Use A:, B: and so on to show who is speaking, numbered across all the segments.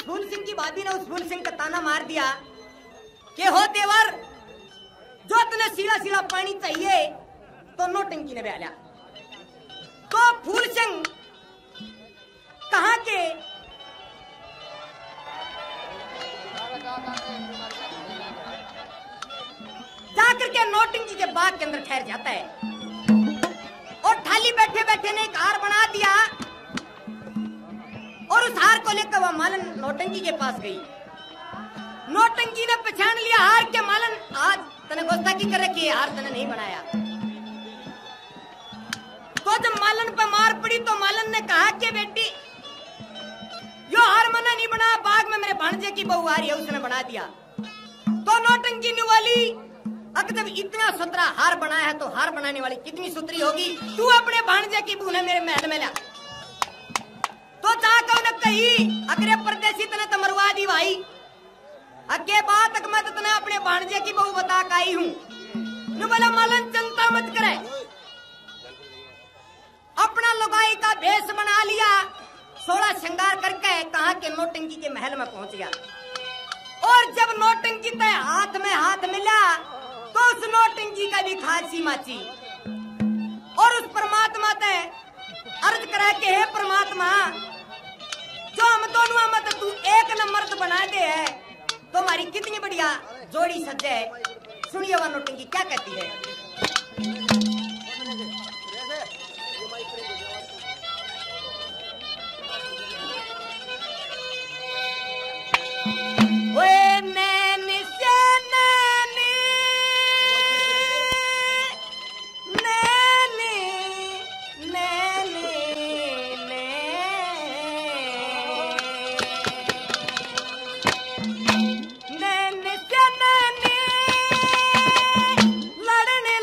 A: फूल सिंह की भाभी ने उस फूल सिंह का ताना मार दिया कि हो देवर, जो तने सीला सीला पानी चाहिए तो नौटंकी ने बहला। तो फूल सिंह कहा के जाकर के नौटंकी के बाग के अंदर ठहर जाता है और थाली बैठे बैठे ने एक हार बना दिया और उस हार को लेकर वह मालन नौटंकी के पास गई। नौटंकी ने पहचान लिया हार के मालन, आज तने गोस्ताखी कर रखी है, हार तने नहीं बनाया। तो जब मालन पे मार पड़ी तो मालन ने कहा कि बेटी यो हार मना नहीं बना, बाग में मेरे भांजे की बहू आ रही है उसने बना दिया। तो नौटंकी ने वाली अगर जब इतना सुतरा हार बनाया है तो हार बनाने वाली कितनी सुतरी होगी, तू अपने भांजे की बहू ने मेरे महल में ला। तो जाकर उन्हें कही अगरे परदेसी तने तो मरवा दी भाई, अगे बात तक मैं तने अपने भांजे की बहू बता के आई हूं। बोला मालन चिंता मत करे, अपना लुगाई का भेष बना लिया, 16 श्रृंगार करके कहा के नौटंकी के महल में पहुंच गया। और जब नौटंकी तय हाथ में हाथ मिला तो उस नौटंकी का भी खांसी माची और उस परमात्मा तय अर्ज करे के हे परमात्मा, जो हम दोनों मत तू एक नंबर बना दे है तो हमारी कितनी बढ़िया जोड़ी सजे है। सुनिए वह नौटंकी क्या कहती है। लड़ने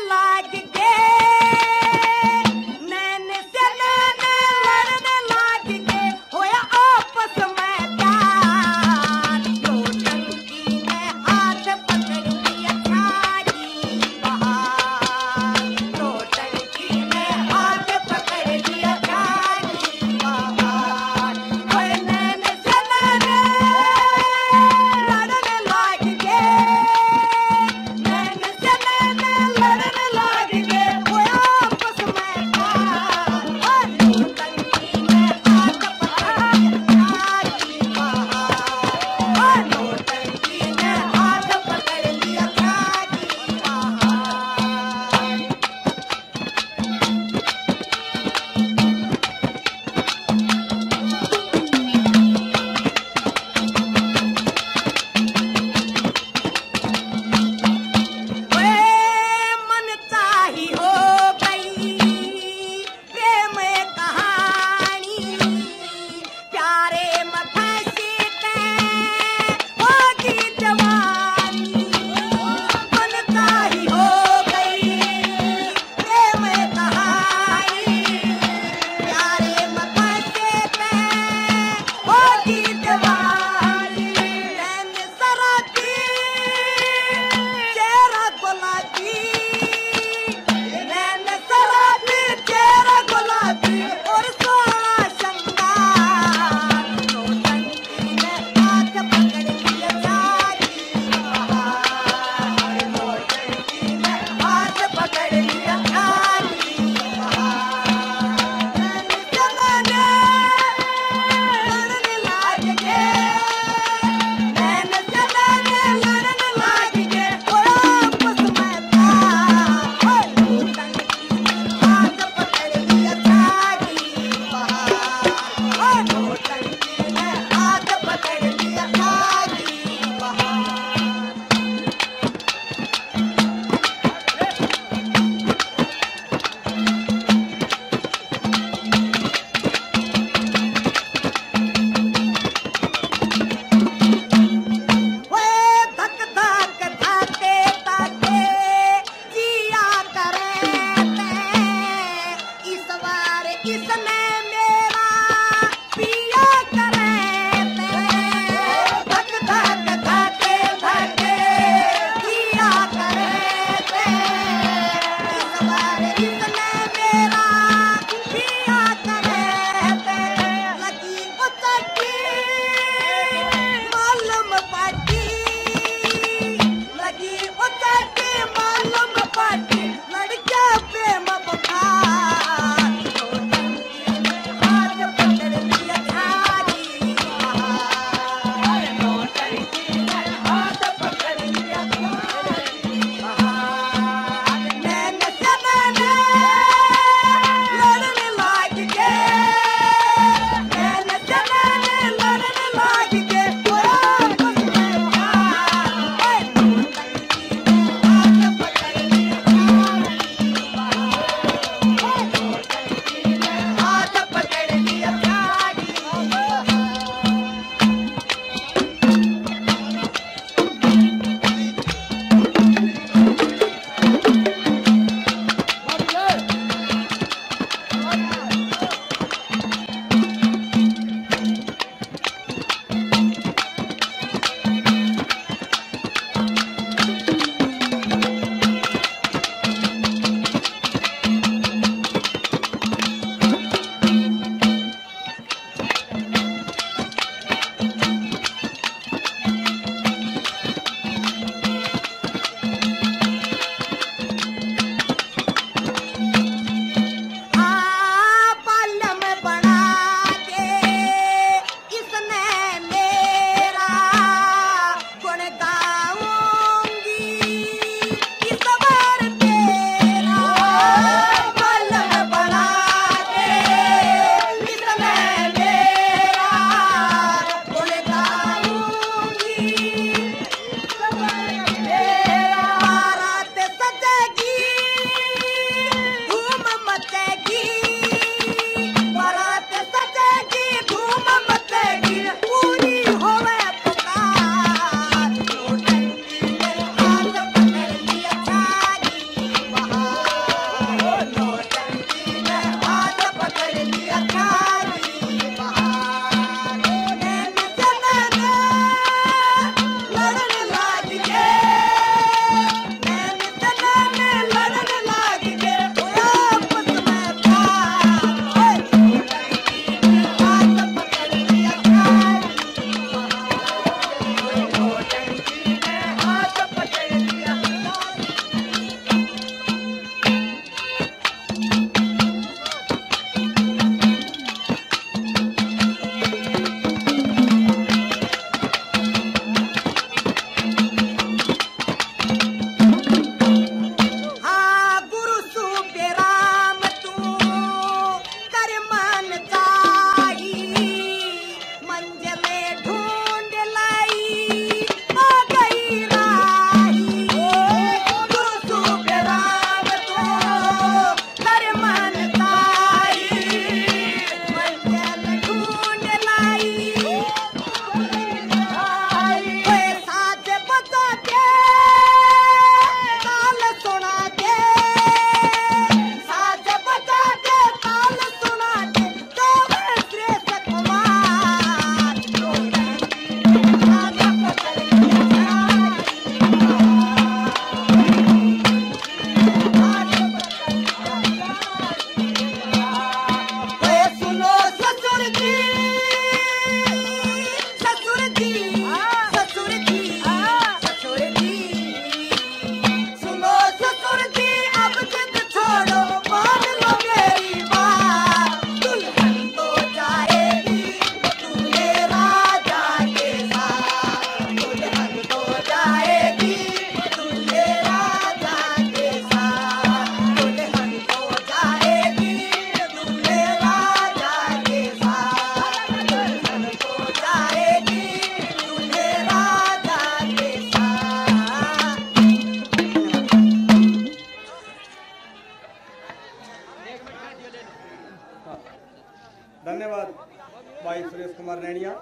B: बढ़िया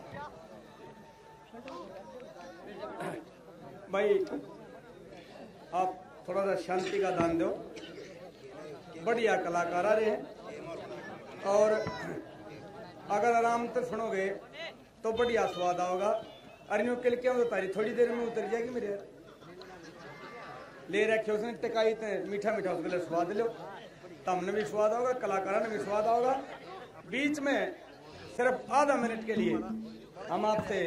B: भाई, आप थोड़ा सा शांति का दान दो। बढ़िया कलाकार आ रहे हैं और अगर आराम से सुनोगे तो बढ़िया स्वाद आओगा। अरे यूं कल क्या तारी थोड़ी देर में उतर जाएगी मेरे। ले रखे उसने टिकाई मीठा मीठा उसके लिए स्वाद लो, तमने भी स्वाद होगा, कलाकारों ने भी स्वाद होगा। बीच में सिर्फ आधा मिनट के लिए हम आपसे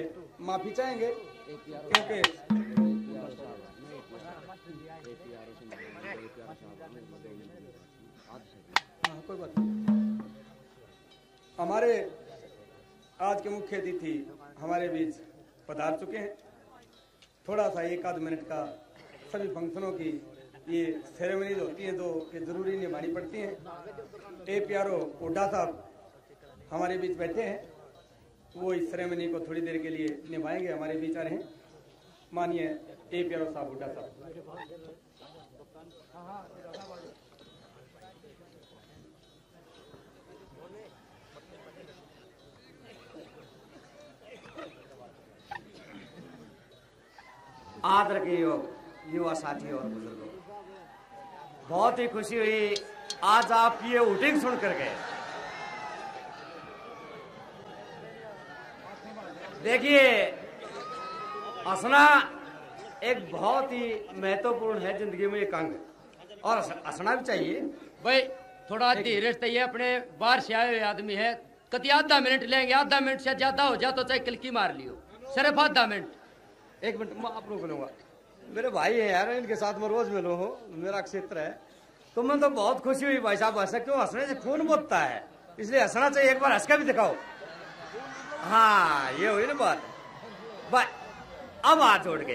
B: माफी चाहेंगे क्योंकि कोई बात नहीं, हमारे आज के मुख्य अतिथि हमारे बीच पधार चुके हैं। थोड़ा सा एक आध मिनट का सभी फंक्शनों की ये सेरेमनीज होती हैं तो ये जरूरी निभानी पड़ती हैं। ए प्यारो हुड्डा साहब हमारे बीच बैठे हैं, वो इस सेरेमनी को थोड़ी देर के लिए निभाएंगे, हमारे बीच आ रहे हैं। मानिए ए प्यारो साहब, हुड्डा साहब।
C: आदर के युवा साथी और बुजुर्गों, बहुत ही खुशी हुई आज आपकी ये हुटिंग सुन कर गए। देखिए, हंसना एक बहुत ही महत्वपूर्ण है जिंदगी में एक अंग, और हंसना भी चाहिए
D: भाई। थोड़ा धीरे से, ये अपने बाहर से आए हुए आदमी है, कति आधा मिनट लेंगे, आधा मिनट से ज्यादा हो जाए तो चाहे किलकी मार लियो, सिर्फ आधा मिनट।
C: एक मिनट मैं आप लोग लूंगा, मेरे भाई है यार, इनके साथ मैं रोज मिलो हो, मेरा क्षेत्र है। तो मैं तो बहुत खुशी हुई भाई साहब, हंसा क्यों, हंसने से खून बोलता है, इसलिए हंसना चाहिए। एक बार हंस के भी दिखाओ। हाँ, ये हुई ना बात भाई। अब हाथ जोड़ के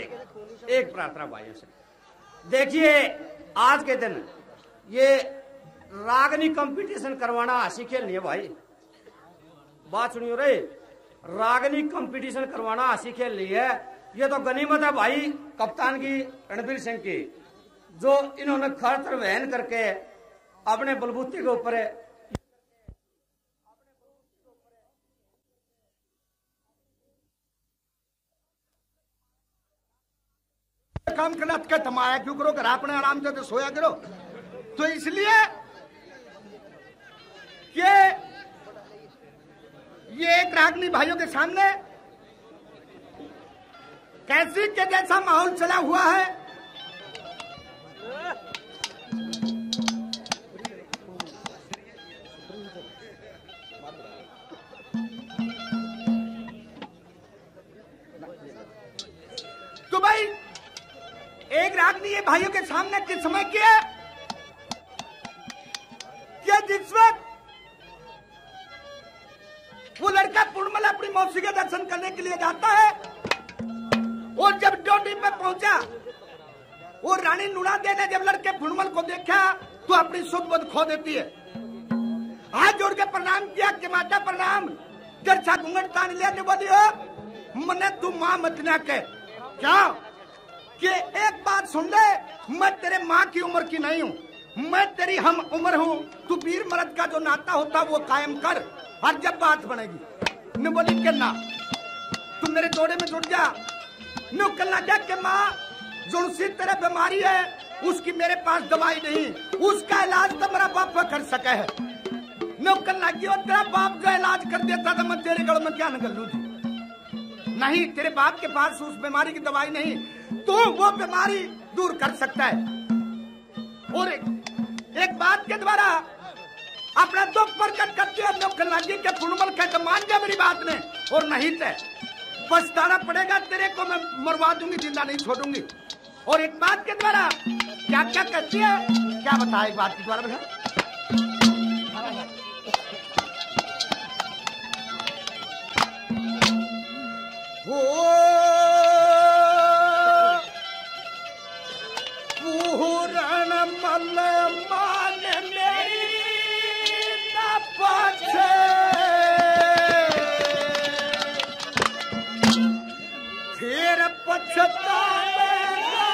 C: एक प्रार्थना भाइयों से, देखिए आज के दिन ये रागनी कंपटीशन करवाना हंसी खेल नहीं है भाई, बात सुनियो रे। रागनी कंपटीशन करवाना हंसी खेल नहीं है, ये तो गनीमत है भाई कप्तान की, रणबीर सिंह की, जो इन्होंने खर्च वहन करके अपने बलबूते के ऊपर
E: काम करना के तमाया क्यों करो, घर अपने आराम से तो सोया करो। तो इसलिए कि ये एक रागनी भाइयों के सामने कैसी के जैसा माहौल चला हुआ है, तो भाई एक रागनी ये भाइयों के सामने किस समय किया कि जिस वक्त वो लड़का पूर्णमल अपनी मौसी के दर्शन करने के लिए जाता है और जब ड्यूटी पे पहुंचा, वो रानी नुड़ा दे ने जब लड़के पूर्णमल को देखा तो अपनी सुध बुध खो देती है। हाथ जोड़ के प्रणाम किया कि माता प्रणाम, जरसा घूंघट तान लिया तो बोली हो मने तू माँ मत ना के क्या कि एक बात सुन ले, मैं तेरे माँ की उम्र की नहीं हूँ, मैं तेरी हम उम्र हूँ। तू वीर मर्द का जो नाता होता वो कायम कर, और जब बात बनेगी न बोली के ना तू मेरे जोड़े में जुड़ जा, नो कल जा के माँ जुड़सी तेरे बीमारी है, उसकी मेरे पास दवाई नहीं, उसका इलाज तो मेरा बाप कर सके है। नो कल लगी और तेरा बाप जो इलाज कर देता था मैं तेरे गल में क्या निकल लूं? नहीं, तेरे बाप के पास उस बीमारी की दवाई नहीं, तो वो बीमारी दूर कर सकता है। और एक बात के द्वारा अपना दुख प्रकट करते हैं लोग लगी के पूर्णमल कहते मान जा मेरी बात ने, और नहीं तो पछताना पड़ेगा, तेरे को मैं मरवा दूंगी, जिंदा नहीं छोड़ूंगी। और एक बात के द्वारा क्या क्या कहती है, क्या बताए एक बात के द्वारा बता। पूरण मल मान मेरी न पाछे, फिर पछतावेगा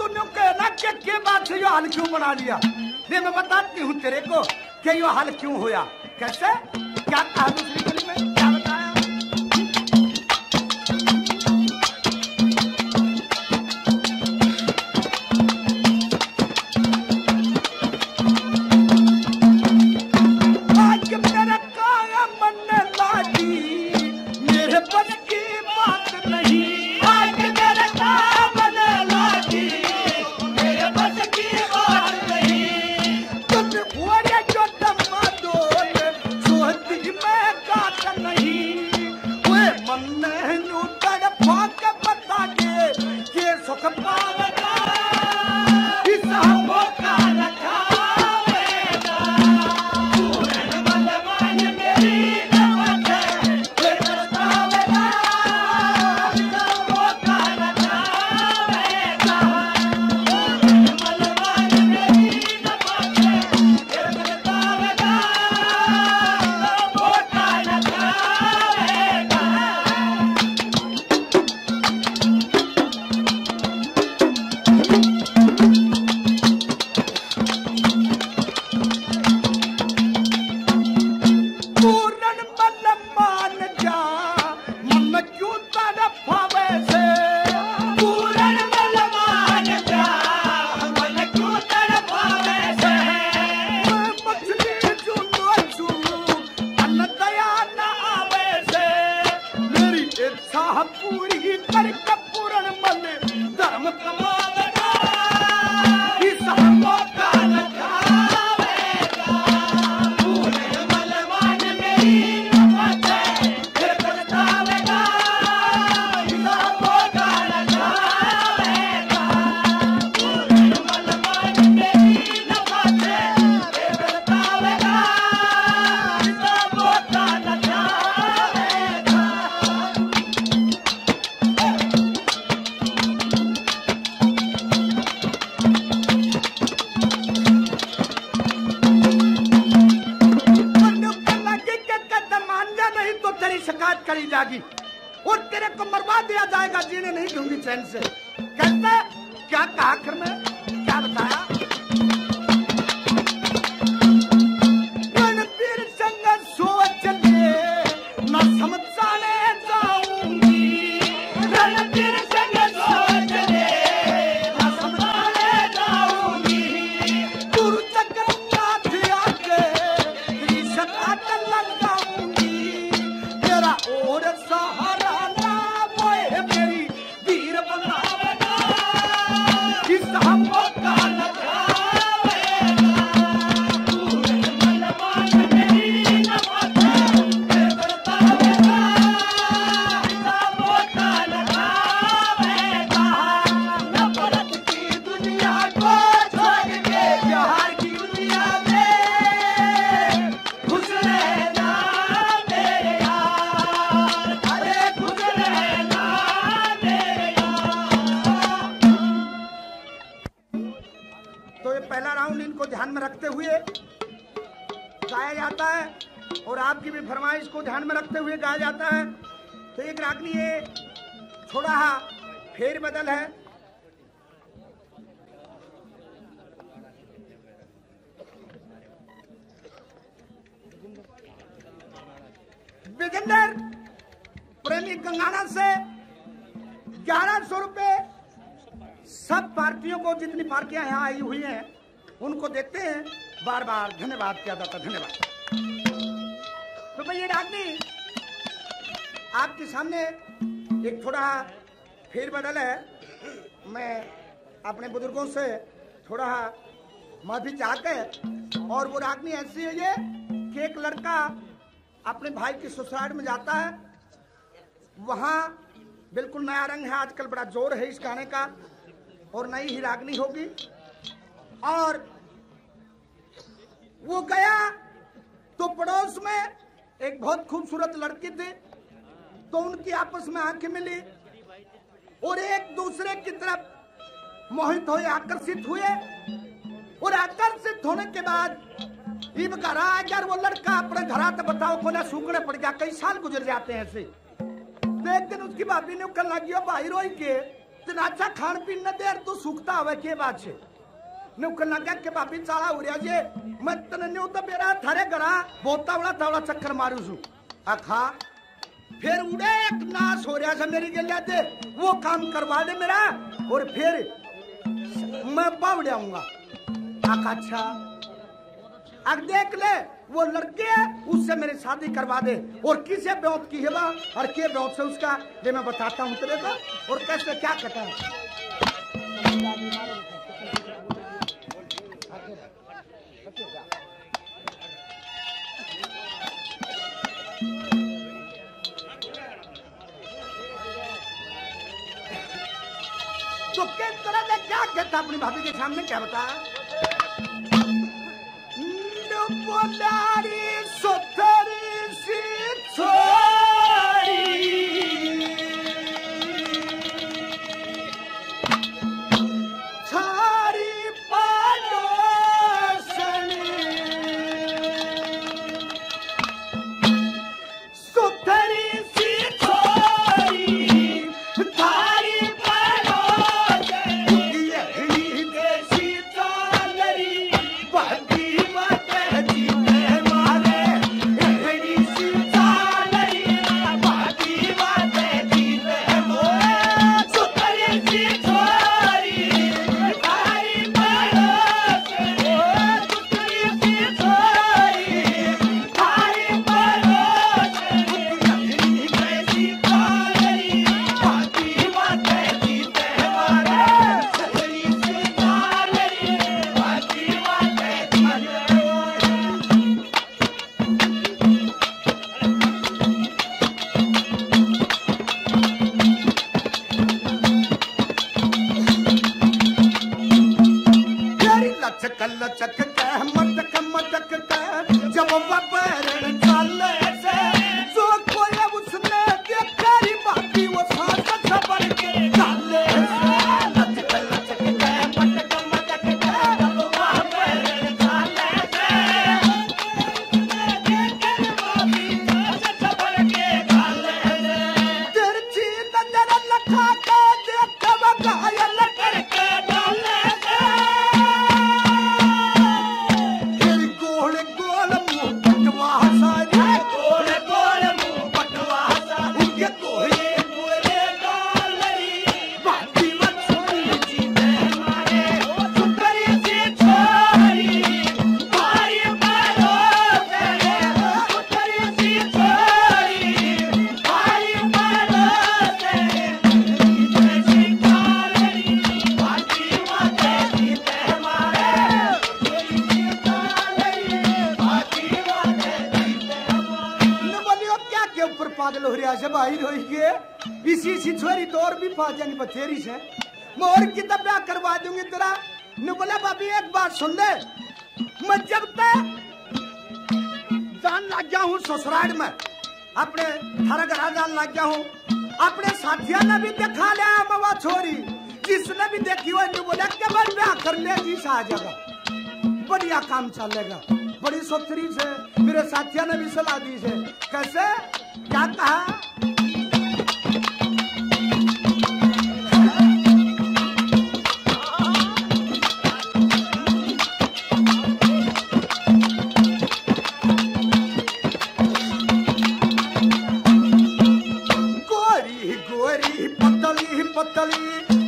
E: तूने कहना क्या बात है, यो हाल क्यों बना लिया? नहीं मैं बताती हूँ तेरे को कि यो हाल क्यों होया। कैसे, क्या कहा दूसरी गली में, क्या बताया? और तेरे को मरवा दिया जाएगा, जीने नहीं दूंगी चैन से। कहते क्या कहा आखिर में, क्या बताया? रणबीर संग सोच ले न समझाने जाऊंगी, रणबीर संग सोच ले न समझाने जाऊंगी, गुरु जगन्नाथ आके रिश्ता लग जाऊंगी, तेरा और सहारा ध्यान में रखते हुए गाया जाता है और आपकी भी फरमाइश को ध्यान में रखते हुए गाया जाता है। तो एक रागनी ये थोड़ा फेर बदल है। विजेंदर प्रेमी गंगाना से 1100 रुपए सब पार्टियों को, जितनी पार्टियां यहाँ आई हुई हैं उनको देते हैं। बार बार धन्यवाद किया जाता, धन्यवाद। तो भाई ये रागनी आपके सामने एक थोड़ा फेरबदल है। मैं अपने बुजुर्गों से थोड़ा माफी चाहकर, और वो रागनी ऐसी है ये कि एक लड़का अपने भाई की ससुराल में जाता है, वहां बिल्कुल नया रंग है, आजकल बड़ा जोर है इस गाने का, और नई ही रागनी होगी। और वो गया तो पड़ोस में एक बहुत खूबसूरत लड़की थी, तो उनकी आपस में आंखें मिली और एक दूसरे की तरफ मोहित हुए, आकर्षित हुए। और आकर्षित होने के बाद इब घर यार वो लड़का अपने घर तो बताओ को ना सूखने पड़ गया, कई साल गुजर जाते हैं ऐसे। तो एक दिन उसकी भाभी ने कहने लगी भाई रोई के तेरा अच्छा खान पीन न देर तू सुखता हवे के बात छे नुक लगा के बापी चाला उड़िया जे मैं तने न्यू तो बेरा थारे घरा बहुत तावड़ा चक्कर मारू छु आ खा फिर उड़े एक नाश हो रहा है मेरी गलिया दे वो काम करवा दे मेरा और फिर मैं बावड़े आऊंगा आका अच्छा अब देख ले वो लड़के उससे मेरी शादी करवा दे और किसे ब्याह की है और के ब्याह से उसका ये मैं बताता हूँ तेरे को और कैसे क्या कहता है तो किस तरह से क्या कहता अपनी भाभी के सामने क्या बता बोलारी सोतरी सी छोरी छारी पालोसनी सोतरी सी छोरी थारी बथेरी से मोर की तब ब्याह करवा दूंगी तेरा न बोला भाभी एक बात सुन ले मैं जब तक जान लग गया हूँ ससुराल में अपने थारा घर जान लग गया हूँ अपने साथिया ने भी देखा लिया मवा छोरी जिसने भी देखी हुई न बोला के बाद ब्याह कर ले जी आ जाएगा बढ़िया काम चलेगा बड़ी सोचरी से मेरे साथिया ने भी सलाह दी से कैसे क्या कहा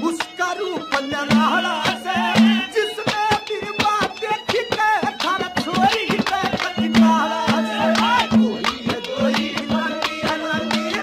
E: उसका रूप निराला से जिसने भी बात देखी के थारा छोरी पे कटिकाला से गोरी गोरी लंबी लंबी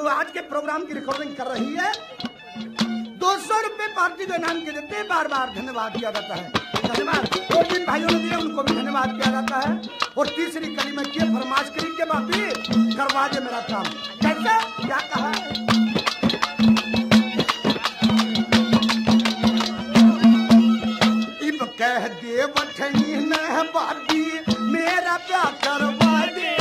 E: आज के प्रोग्राम की रिकॉर्डिंग कर रही है 200 रुपए पार्टी को इनाम के देते बार बार धन्यवाद दिया जाता है। धन्यवाद और जिन भाइयों ने दिए उनको भी धन्यवाद किया जाता है। और तीसरी कड़ी में किए फरमाइश करी के बापी करवा दे मेरा काम। कैसे क्या कहा इब कह दे बठनी न बाबी मेरा प्यार करवा दे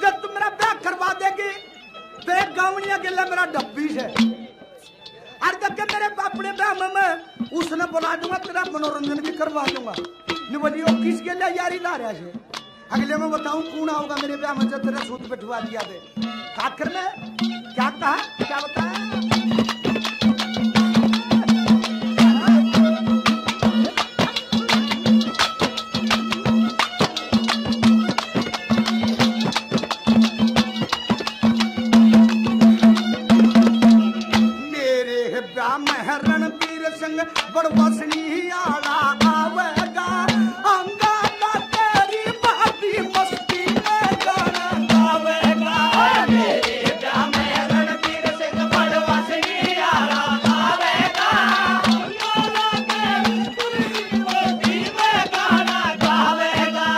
E: जब तुम मेरा ब्याह करवा देगी तो एक गावनिया के लिए मेरा डब्बी है और जब के मेरे अपने ब्याह में उसने बुला दूंगा तेरा मनोरंजन भी करवा दूंगा। नहीं बोली वो किसके लिए यारी ला रहा है अगले में बताऊं कौन आओगा मेरे ब्याह में जब तेरा सूत बैठवा दिया दे। आखिर में क्या कहा क्या बताया बड़वसनी आला आवेगा अंगाला तेरी बाबी मस्ती में गाना गावेगा मेरे ब्याह में रणबीर सिंह बड़वसनी आला आवेगा अंगाला तेरी मस्ती में गाना गावेगा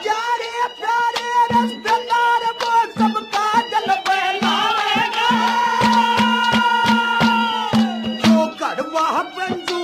E: प्यारे प्यारे रिश्तेदार वो सबका जल बहलावेगा जो कड़वा पंजू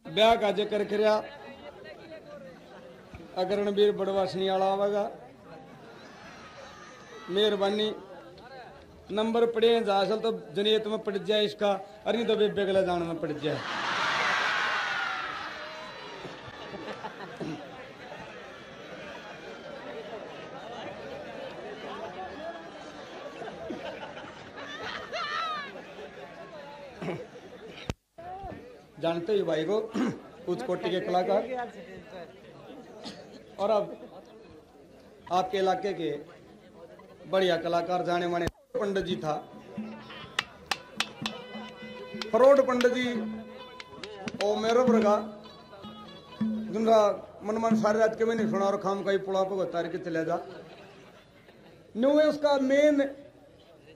B: ब्याह का जिक्र करिया अगर रणबीर बड़वासनी वाला आवेगा मेहरबानी नंबर पड़े असल तो जनीत में पड़ जाए इसका अरे तो बेबे गला जाने में पड़ जाए। जानते ही भाई को उच्च कोटि के कलाकार और अब आपके इलाके के बढ़िया कलाकार जाने माने पंडित जी था फरोड पंडित जी और मेरो बरगा जिनका मन सारे रात के में नहीं सुना और खाम का ही पुड़ा पे तार के चले जा न्यू है उसका मेन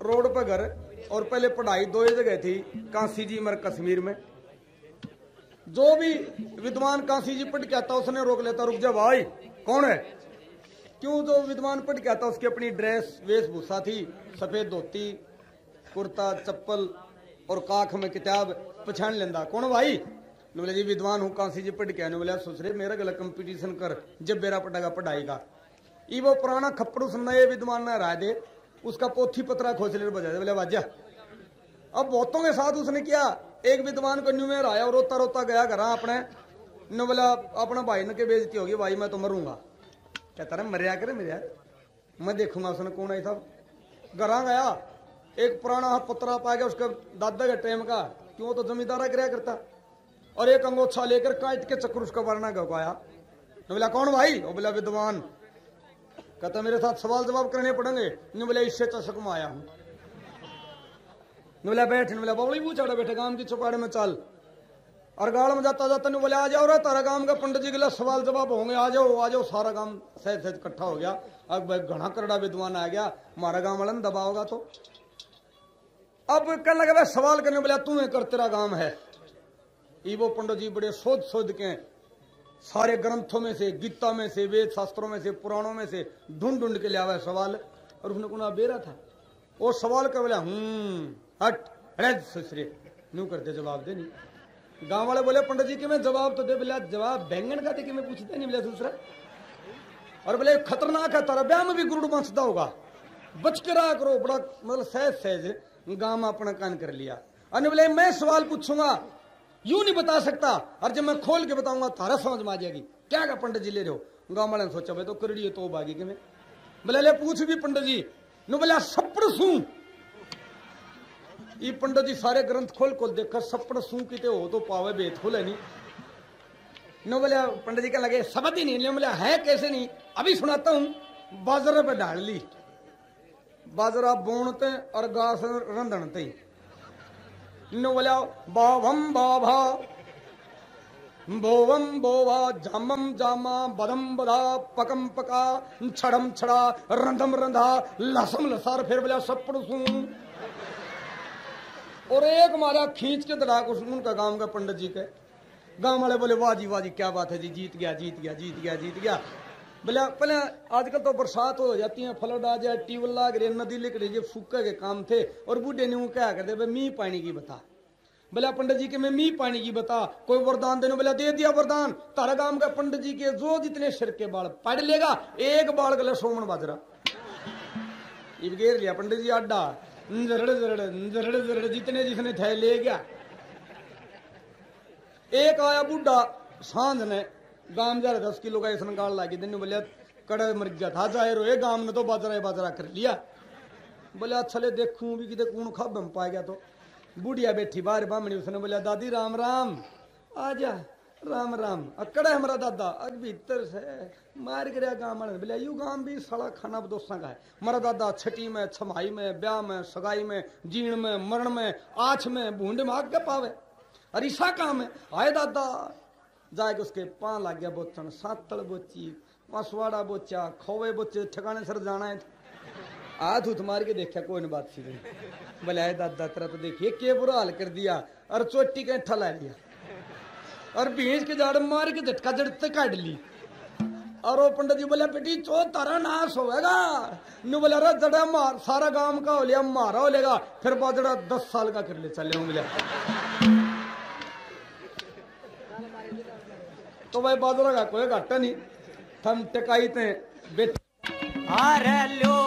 B: रोड पर घर और पहले पढ़ाई दो जगह थी काशी जी मर कश्मीर में। जो भी विद्वान काशी जी पढ़ के आता उसने रोक लेता रुक जा भाई कौन है क्यों जो विद्वान पढ़ के आता उसकी अपनी ड्रेस वेशभूषा थी सफेद धोती कुर्ता चप्पल और काख में किताब पछाण लेंदा कौन भाई बोले जी विद्वान हूँ काशी जी पढ़ के आने बोले सोच रहे मेरा गला कंपटीशन कर जब मेरा पटागा पढ़ाई का ये वो पुराना खप्पड़ू सुनना ये विद्वान ने राय दे उसका पोथी पत्रा खोचले बजा दे बोले वाजा। अब बहुतों के साथ उसने किया एक विद्वान को न्यू में आया और रोता रोता गया घर अपने न बोला अपना भाई ने के बेइज्जती होगी, भाई मैं तो मरूंगा। कहता रहा मरिया करे मेरे यार, मैं देखूंगा उसने कौन है साहब। घर गया, एक पुराना पत्रा पा गया उसके दादा के टाइम का, क्यों तो जमींदारा कराया करता, और एक अंगोछा लेकर काट के चक्कर उसका वरना गवाया। बोला कौन भाई? वो बोला विद्वान। कहता मेरे साथ सवाल जवाब करने पड़ेंगे। ने बोला इससे चशक में आया हूं। ने बोला बैठ। ने बोला बाबली पूछा बैठे गांव की चौपाड़े में चल। और गाड़ में जाता जाता ने बोला आ जाओ रे, तारा गांव का पंडित जी के लिए सवाल जवाब होंगे, आ जाओ आ जाओ। सारा गांव सहज सहज इकट्ठा हो गया। अब भाई घना करड़ा विद्वान आ गया, हमारा गांव वाला दबा होगा तो अब कहने लगा भाई सवाल करने। बोला तू कर, तेरा गांव है। वो पंडित जी बड़े सोच सोच के सारे ग्रंथों में से, गीता में से, वेद शास्त्रों में से, पुराणों में से ढूंढ ढूंढ के ले आवा सवाल। और उसने को बेरा था वो सवाल कर बोला हट हट ससुरे न्यू करते जवाब दे नहीं। गांव वाले बोले पंडित जी कि मैं जवाब तो दे। बोला जवाब बैंगन का दे कि मैं पूछता नहीं। बोला दूसरा और बोले खतरनाक है, तारा ब्याह में भी गुरुड़ बंसदा होगा, बच के रहा करो। बड़ा मतलब सहज सहज गांव में अपना कान कर लिया। और बोले मैं सवाल पूछूंगा, यूं नहीं बता सकता, और जब मैं खोल के बताऊंगा तारा समझ में आ जाएगी। क्या का पंडित जी ले रहे हो? गांव वाले ने सोचा भाई तो करड़ी तो बागी के में। बोले ले पूछ भी पंडित जी। नु बोला सपड़ सू। ये पंडित जी सारे ग्रंथ खोल खोल देखकर सपड़ सू किते हो तो पावे बेत खोले नहीं। नो बोला पंडित जी क्या लगे शब्द ही नहीं। बोला है कैसे नहीं, अभी सुनाता हूं। बाजरे पे डाल ली, बाजरा बोनते और घास रंधनते। नो बोला बावम बाभा बोवम बोवा जामम जामा बदम बदा पकम पका छड़म छड़ा रंधम रंधा लसम लसार। फिर बोला सपड़ सू। और एक मारा खींच के दड़ाक उनका गांव का पंडित जी के। गांव वाले बोले वाह जी क्या बात है जी, जीत गया जीत गया जीत गया जीत गया। बोले पहले आजकल तो बरसात हो जाती है, फ्लड आ जाए, ट्यूबवेल लाग रही, नदी लिख रही, फूका के काम थे। और बूढ़े ने क्या करते मीह पानी की बता। बोला पंडित जी के मैं मीह पानी की बता, कोई वरदान देने। बोला दे दिया वरदान। तारा गांव का पंडित जी के जो जितने सिर के बाल पढ़ लेगा, एक बाल गले सोमन बाजरा घेर लिया पंडित जी अड्डा। जितने जिसने थे ले गया। एक आया बूढ़ा सांझ ने गांव जा रहा 10 किलो का इसने गाड़ लागी दिन। बोले कड़े मर गया था जाहिर हो, गांव ने तो बाजरा बाजरा कर लिया। बोले अच्छा ले देखूं भी कितने कूण खब हम पा गया। तो बुढ़िया बैठी बाहर बामणी, उसने बोला दादी राम राम। आजा राम राम। अकड़ा है हमारा दादा अज भीतर से मार गिरा गांव वाले। बोले यू गांव भी सड़ा खाना बदोसा का है। हमारा दादा छठी में, छमाई में, ब्याह में, सगाई में, जीण में, मरण में, आछ में, भूंड में आग के पावे। और ईसा काम है। आए दादा जाके उसके पां लग गया बोचन, सातल बोची, मसवाड़ा बोचा, खोवे बोचे, ठिकाने सर जाना है। हाथ उठ मार के देखा कोई न बात सीधी। बोले आए दादा तेरा तो देखिए के बुरा हाल कर दिया। और चोटी का ठला लिया और भींस के झाड़ मार के झटका जड़ते काट ली। और वो पंडित जी बोले बेटी चो तारा नाश होगा। नु बोला रे जड़ा मार सारा गांव का हो लिया, मारा हो लेगा। फिर बाजड़ा 10 साल का कर ले चले होंगे। तो भाई बाजरा का कोई घाटा नहीं, थम टिकाई थे बेटे।
A: अरे लो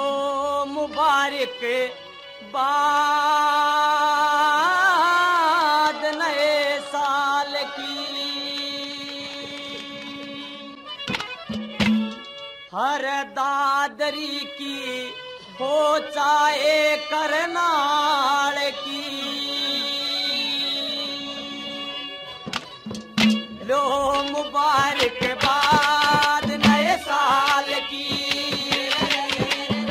A: मुबारक बाद नए साल की, हर दादरी की हो चाहे करनाल की। लो मुबारक बाद नए साल की,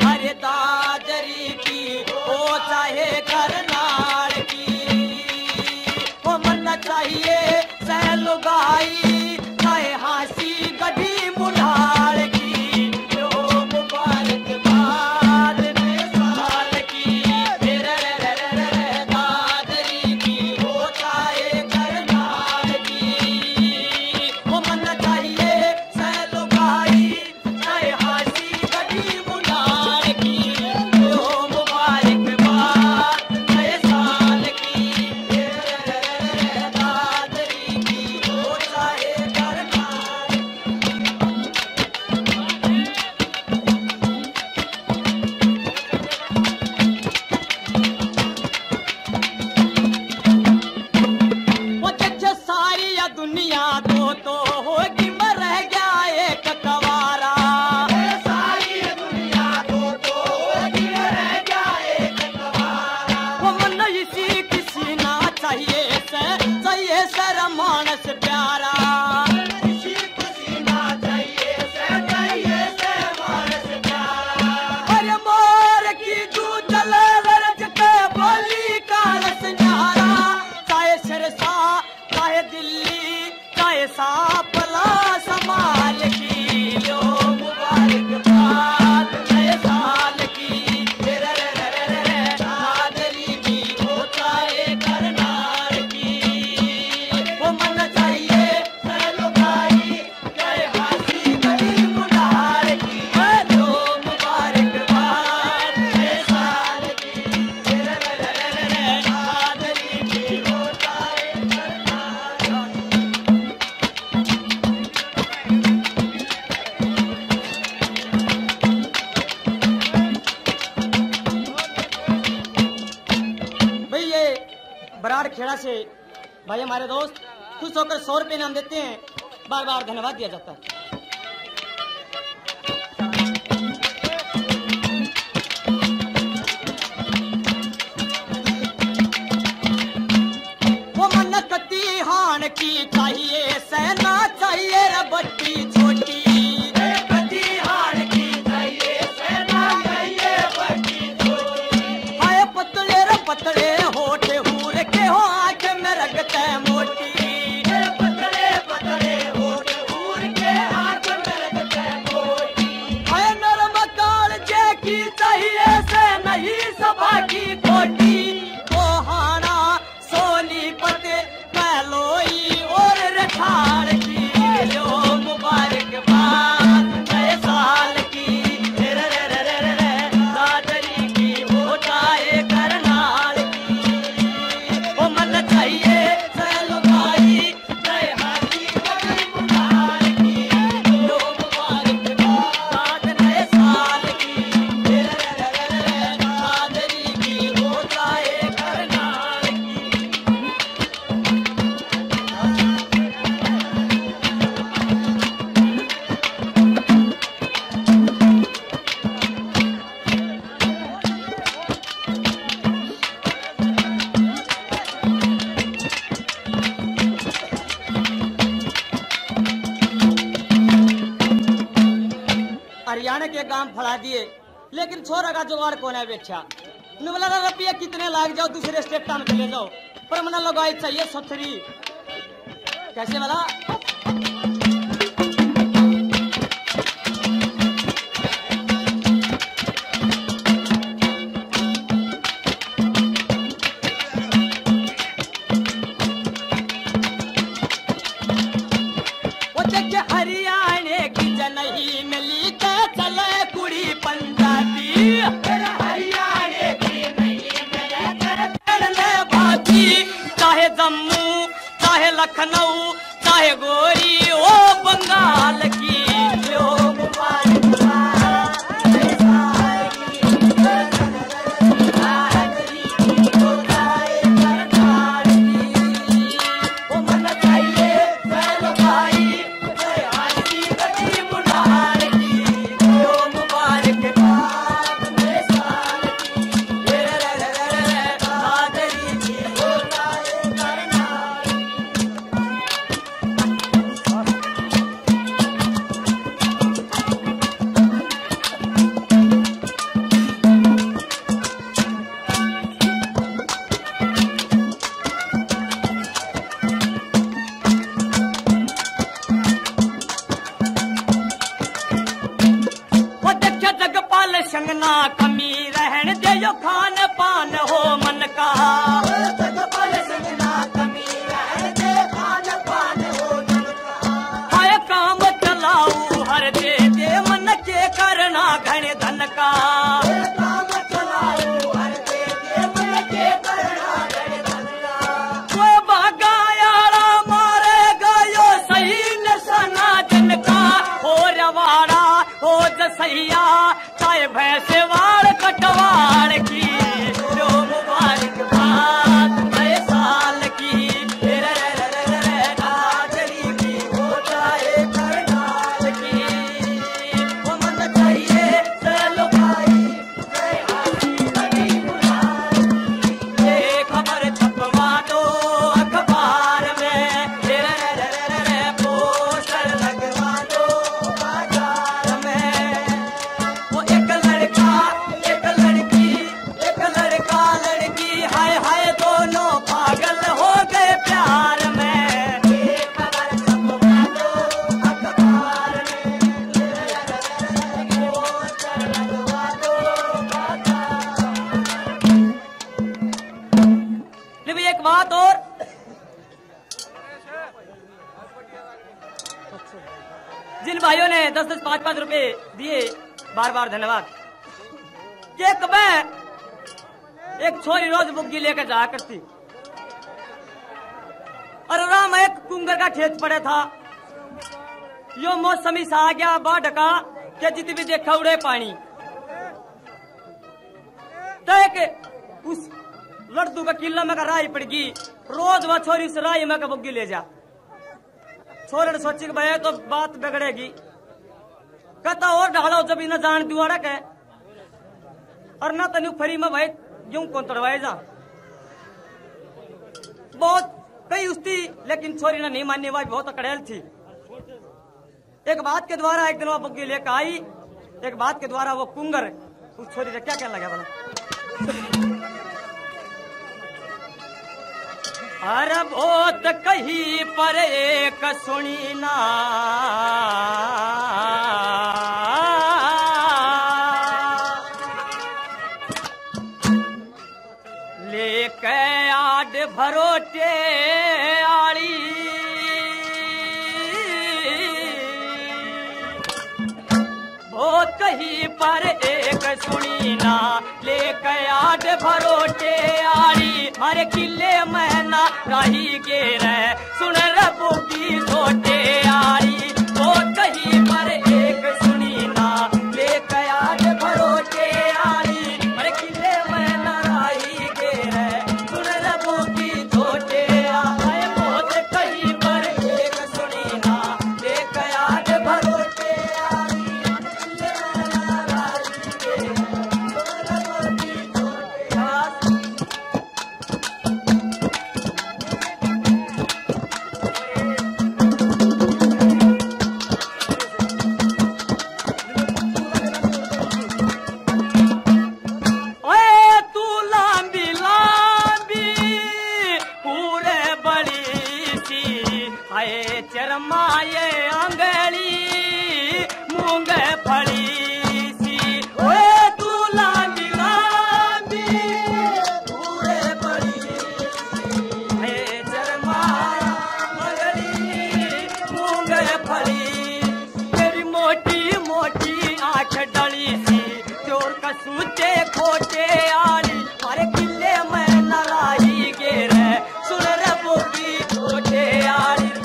A: हर दादरी की हो चाहे करनाल की। वो मन चाहिए सैल गाई चाहे हासी गढ़ी मुलाल की। लो मुबारक बाद नए साल की, दादरी की हो चाहे करनाल की। वो मन दुनिया दो तो होगी मैं रह गया एक कवारा। सारी दुनिया दो तो होगी मैं रह गया एक कवारा। वो मन इसी किसी ना चाहिए सर मानस प्यारा। इसी किसी ना चाहिए सर मानस प्यारा। अरे मोर की तू चले लरज के बोली का रस न्यारा। चाहे सिरसा चाहे दिल्ली चाहे सापला समाल की लो मुबारकबाद नए साल की। नादरी भी होता है करनार की। वो मन चाहिए चलो भाई जय हाथी बड़ी मुनार की। लो मुबारकबाद नए साल की। नादरी भी होता है करनार भाई। ये बराड़ खेड़ा से भाई हमारे दोस्त खुश होकर 100 रुपये इनाम देते हैं। बार बार धन्यवाद दिया जाता है। वो मन्नत हान की चाहिए सेना चाहिए रबट्टी छोटी। हान की चाहिए सेना चाहिए बट्टी छोटी। हाय पतले रे पतले होठ हूर के हो आंख में रगते मोटी। पतले पतले होठ हूर के आंख में रगते मोटी। हाय नरम काल जे की चाहिए से नहीं सभा की कोटी। कोहाना सोनीपत कैलोई और रठार की लो मुबारकबाद नए साल की। दादरी की होता है करनाल की। वो मन चाहिए चलो भाई जय हाथी बड़ी मुनार की। लो मुबारकबाद नए साल की। दादरी की होता है करनाल की। हरियाणा के गांव फड़ा दिए लेकिन छोरा का जुगाड़ कौन है बेचा। बोला रुपया कितने लाग जाओ दूसरे स्टेट में चले जाओ पर मना लगाई चाहिए 70। कैसे वाला वो देखे हरियाणा की जनही मिली के चले कुड़ी पंजाबी। हरियाणा की नहीं मिले बाकी चाहे जम्मू चाहे लखनऊ चाहे गोरी ओ बंगाल की। लो मुबारकबाद नए साल की। नादरी की होता है करनाल की। वो मन चाहिए चलो भाई जय हाथी बड़ी मुनार की। लो मुबारकबाद नए साल की। नादरी की होता है करनाल की। वो देखे जगपाल संगना कमी रहन दे यो खान पान हो मन का। जगपाल संगना कमी रहन दे खान पान हो मन का। हाय काम चलाऊ हर दे मन के करना घने धन का। काम चलाऊ हर दे मन के करना घने धन का। कोई बागायाला मारे गयो सही निशाना जन का। हो रवाड़ा हो जसैया चाहे भैंसे वाड़ कटवाड़ की। जिन भाइयों ने 10-10, 5-5 रुपए दिए, बार बार धन्यवाद। ये कब एक छोरी रोज बुग्गी लेकर जाया करती और राम एक कुंगर का खेत पड़े था। यो मौसमी सा आ गया बाढ़ का क्या जित भी देखा उड़े पानी। तो एक उस लड़दू का किला में का राई पड़गी, रोज वह छोरी से राई में का बुग्गी ले जा। छोरे ने सोची भाई तो बात बिगड़ेगी, कहता और ढालो जब इन्हें जान दुआरा के और ना तनु फरी में भाई यूं कौन तड़वाए जा। बहुत कई उसती लेकिन छोरी ने नहीं माननी, भाई बहुत अकड़ेल थी। एक बात के द्वारा एक दिन वो बुग्गी लेकर आई, एक बात के द्वारा वो कुंगर उस छोरी से क्या कहने लगा बोला, अरे बहुत कहीं पर एक सुनी ना लेके आड भरोटे आड़ी, बहुत कहीं पर एक सुनी ना लेके आड भरोटे आड़ी। हमारे किले में ना रही गेर सुन रबू की छोटे आड़ी, बहुत कहीं पर एक सुनी ना लेके आड भरोटे आड़ी। हमारे किले में ना रही गेर सुन रबू की छोटे आड़ी, बहुत कहीं पर एक सुनी ना लेके आड भरोटे आड़ी। चरमाए अंगली मूंग फली सी, ओए तू लांबी लांबी पूरे बड़ी, हे चरमाए अंगली मूंग फली। तेरी मोटी मोटी आंख डली सी चोर का सूचे खोटे आली। हमारे किले में नलाई गेर सुन रबू की छोटे आली।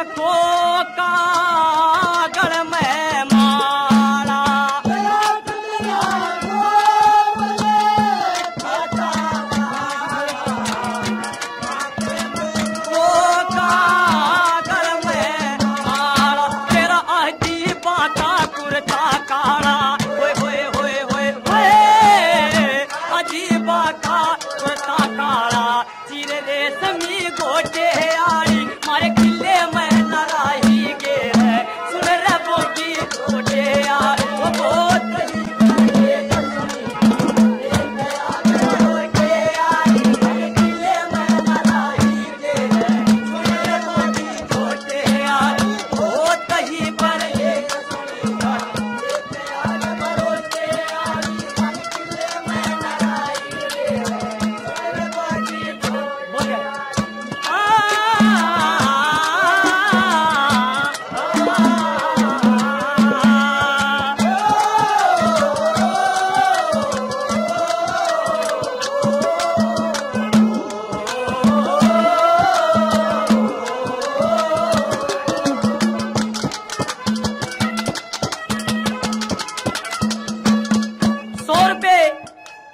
A: को कागड़ में माला को कागड़ में माला। तेरा आदि बाता कुर्ता काला, होए होए होए होए होए अजीबा का कुर्ता काला। चिरे रेशमी गोटे आड़ी मारे किले में नराही गे है सुन रबो की छोटे यार वो बहुत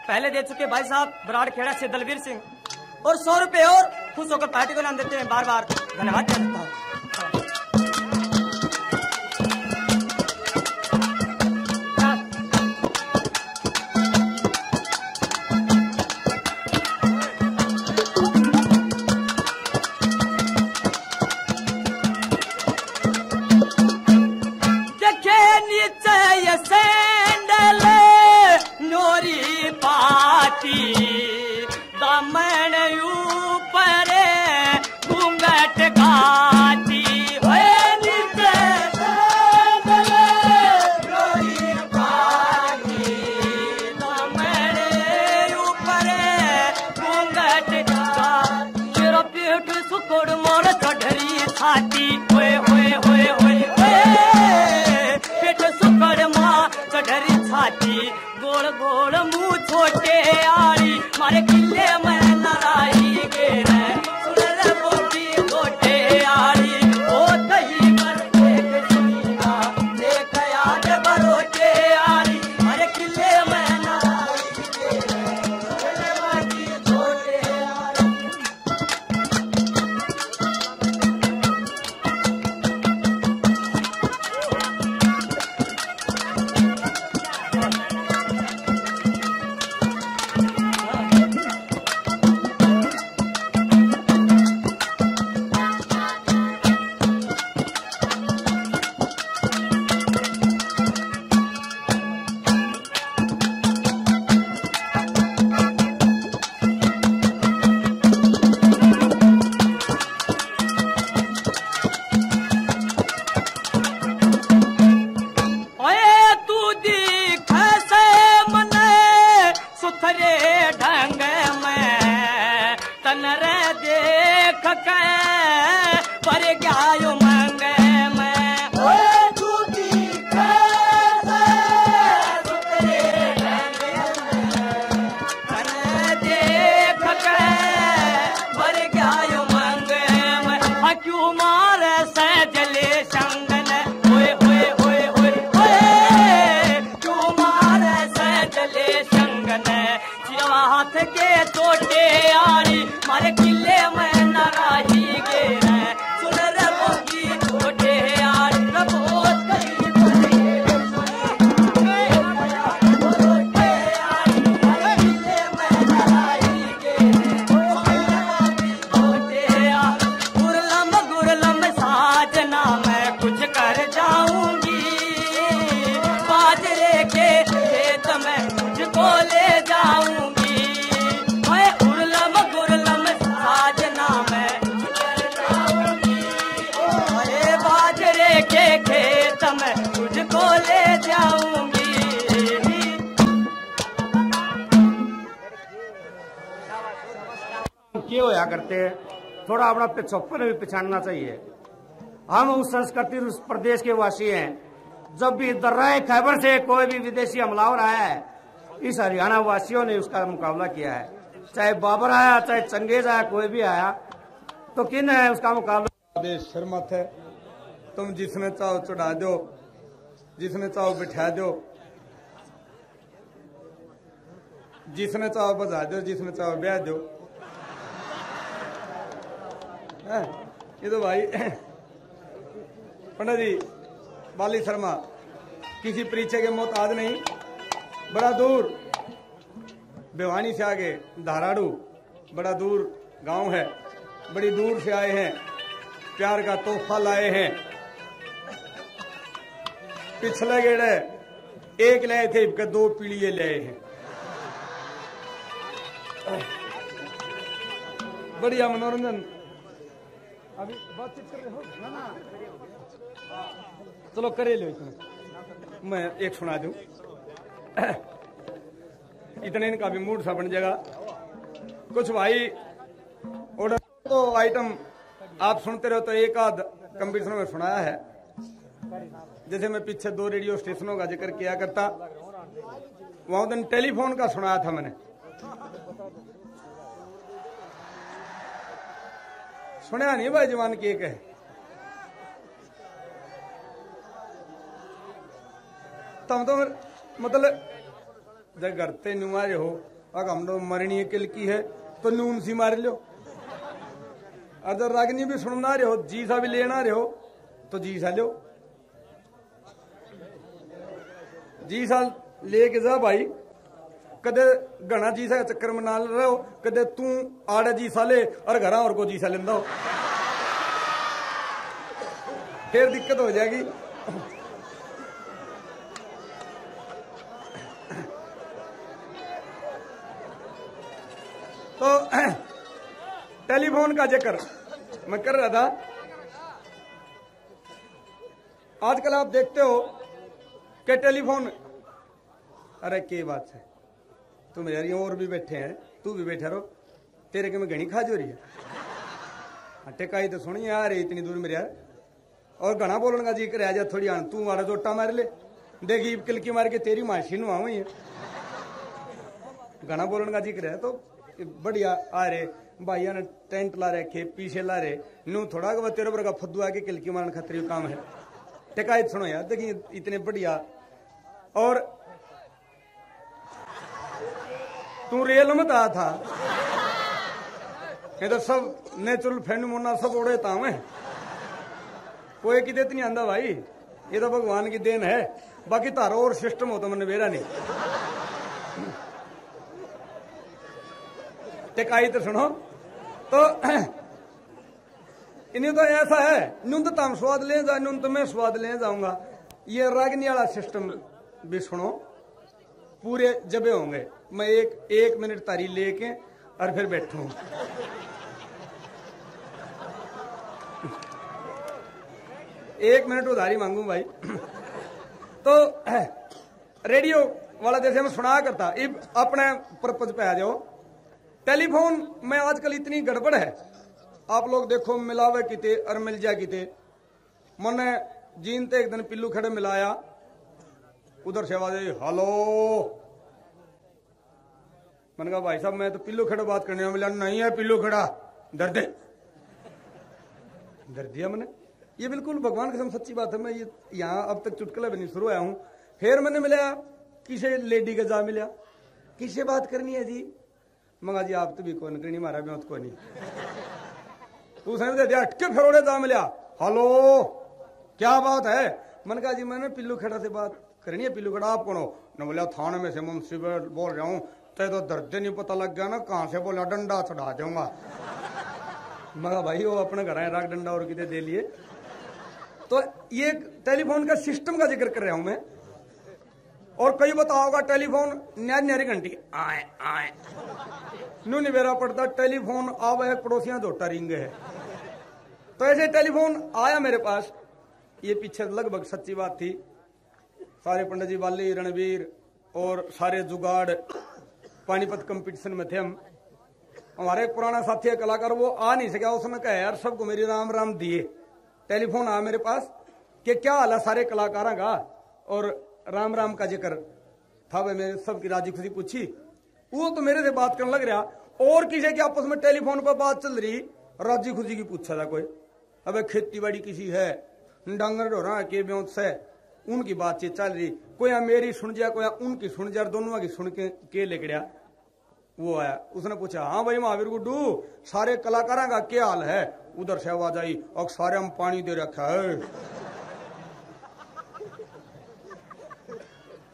A: पहले दे चुके भाई साहब बराड़ खेड़ा से दलवीर सिंह, और 100 रुपए और खुश होकर पार्टी को नाम देते हैं। बार बार धन्यवाद देता हूँ।
F: छाती दामन ऊपर घूंघट गाती सुकुड़ मोर चढ़री छाती होए होए होए होए पेट सुकुड़ माँ चढ़री छाती गोल गोल मुँह छोटे आड़ी मारे किले में लड़ाई गे सुनर बोटी छोटे आड़ी ओ दही बरते सुनीना देख याद बरोटे आड़ी मारे किले में लड़ाई गे सुनर बोटी छोटे आड़ी पर गायो मंगे मैं देख पर गायो मंगे मैं क्यों मारे से जले संगन होए होए होए होए क्यों मारे से जले संगन चिरवा हाथ के चोटे आड़ी मारे किले में नाराही गे सुन रे बोगी छोटे आड़ी बहुत कहीं गुरलम साजना मैं कुछ कर जाऊंगी बाजरे के खेत में मुझको ले जाऊंगी मैं गुरलम साजना मैं अरे बाजरे के खेत में मुझको ले जाऊंगी
C: क्या होया करते हैं थोड़ा अपना पिछोपन भी पहचानना चाहिए। हम उस संस्कृति उस प्रदेश के वासी हैं। जब भी दर्रा खैबर से कोई भी विदेशी हमलावर आया है इस हरियाणा वासियों ने उसका मुकाबला किया है। चाहे बाबर आया चाहे चंगेज आया कोई भी आया तो किन है उसका मुकाबला।
B: आदेश शर्मत है तुम जिसने चाहो चढ़ा दो जिसने चाहो बिठा दो जिसने चाहो बजा दो जिसने चाहो ब्याह दो। ये तो भाई पंडित जी बाली शर्मा किसी परिचय के मोहताज नहीं। बड़ा दूर भिवानी से आगे धाराड़ू बड़ा दूर गांव है। बड़ी दूर से आए हैं प्यार का तोहफा लाए हैं। पिछले गेड़े एक लाए थे इनके 2 पीढ़िए लाए हैं। बढ़िया मनोरंजन अभी बातचीत कर रहे हो ना चलो करे लो इसमें मैं एक सुना दूं इतने इनका भी मूड सा बन जाएगा। कुछ भाई ऑर्डर तो आइटम आप सुनते रहो तो एक आध कंपटीशन में सुनाया है। जैसे मैं पीछे 2 रेडियो स्टेशनों का जिक्र किया करता वहां दिन टेलीफोन का सुनाया था मैंने। सुना नहीं भाई जवान की एक है तुम तो मतलब जब घर ते नु मारे हो अगर हम लोग मरनी किल की है तो नून सी मार लो। अगर रागनी भी सुनना रहे हो जी सा भी लेना रहे हो तो जी सा लो जी सा लेके जा भाई। कदे घना जी सा चक्कर में ना रहो कदे तू आड़े जी सा ले और घर और को जी सा लेंदा हो फिर दिक्कत हो जाएगी। तो टेलीफोन का जिक्र मैं कर रहा था। आजकल आप देखते हो कि टेलीफोन, अरे क्या बात है, तुम यार ये और भी बैठे हैं, तू भी बैठा रहो, तेरे के में घनी खा जो रही है। टेकाई तो सुनी यार इतनी दूर मेरे यार, और घना बोलने का जिक्र है, जा थोड़ी आन तू मारा जोटा मार ले, देखी किलकी मार के तेरी माशी नु आऊ ही है। घना बोलने का जिक्र है तो बढ़िया आ रहे भाइया ने टेंट ला रखे, पीछे ला रहे, नू थोड़ा का तेरे पर का फद्दू आके किलकी मारने खतरी काम है। टेकायत सुनो यार, देखिए इतने बढ़िया। और तू रेल में था ये तो सब नेचुरल फ्रेंड मुन्ना सब उड़े था मैं, कोई की देती नहीं आंदा भाई, ये तो भगवान की देन है। बाकी तारो और सिस्टम हो तो मैंने बेरा नहीं। टेकाई तो सुनो तो इन्हें तो ऐसा है, न्यूनतम स्वाद ले जा, न्यूनतम मैं स्वाद ले जाऊंगा। ये रागनी वाला सिस्टम भी सुनो, पूरे जबे होंगे, मैं एक मिनट तारी लेके और फिर बैठूं। एक मिनट उधारी मांगू भाई। तो रेडियो वाला जैसे मैं सुना करता, इब अपने पर्पज पे आ जाओ। टेलीफोन में आजकल इतनी गड़बड़ है, आप लोग देखो मिलावे किते और मिल जा किते। मैंने जीनते एक दिन पिल्लू खड़े मिलाया, उधर से आवाज आई हेलो। मैंने कहा भाई साहब मैं तो पिल्लू खड़े बात करने मिला, नहीं है पिल्लू खड़ा, दर्द दिया मैंने। ये बिल्कुल भगवान कसम सच्ची बात है। मैं ये यहाँ अब तक चुटकुला भी नहीं शुरू आया हूँ। फिर मैंने मिला किसे लेडी का जा मिला, किसे बात करनी है जी? मंगा जी आप तो भी कौन करनी, मारा भी को नहीं। उसने अटके फिर जा मिला, हेलो क्या बात है? मैंने कहा जी मैंने पिल्लू खेड़ा से बात करनी है। पिल्लू खेड़ा आप कौन हो? न बोला थाने में से मुंशी बोल रहा हूँ। तो दर्द नहीं पता लग गया ना, कहाँ से बोला? डंडा चढ़ा दूंगा। मगा भाई वो अपने घर आए राग डंडा और कितने दे लिए। तो ये टेलीफोन का सिस्टम का जिक्र कर रहा हूं मैं। और कई बताओ होगा टेलीफोन न्यारी घंटी आए आए नू निवेरा पड़ता, टेलीफोन आवे पड़ोसियां जोटा रिंग है। तो ऐसे टेलीफोन आया मेरे पास, ये पीछे लगभग सच्ची बात थी। सारे पंडित जी वाली रणवीर और सारे जुगाड़ पानीपत कंपटीशन में थे हम। हमारे एक पुराना साथी है कलाकार, वो आ नहीं सका। उसने कहा यार सबको मेरी राम राम दिए। टेलीफोन आया मेरे पास कि क्या हाल है सारे कलाकारों का, और राम राम का जिक्र था। भाई मेरे सबकी राजी खुशी पूछी, वो तो मेरे से बात करने लग रहा, और किसी के आपस में टेलीफोन पर बात चल रही, राजी खुशी की पूछा था कोई। अब खेती बाड़ी किसी है, डांगर ढोरा के ब्योत से उनकी बातचीत चल रही, कोई मेरी सुन जा, कोई उनकी सुन जा, दोनों की सुन के लेकड़िया। वो आया, उसने पूछा हाँ भाई महावीर गुड्डू सारे कलाकारों का क्या हाल है? उधर से आवाज आई, और सारे हम पानी दे रखा है।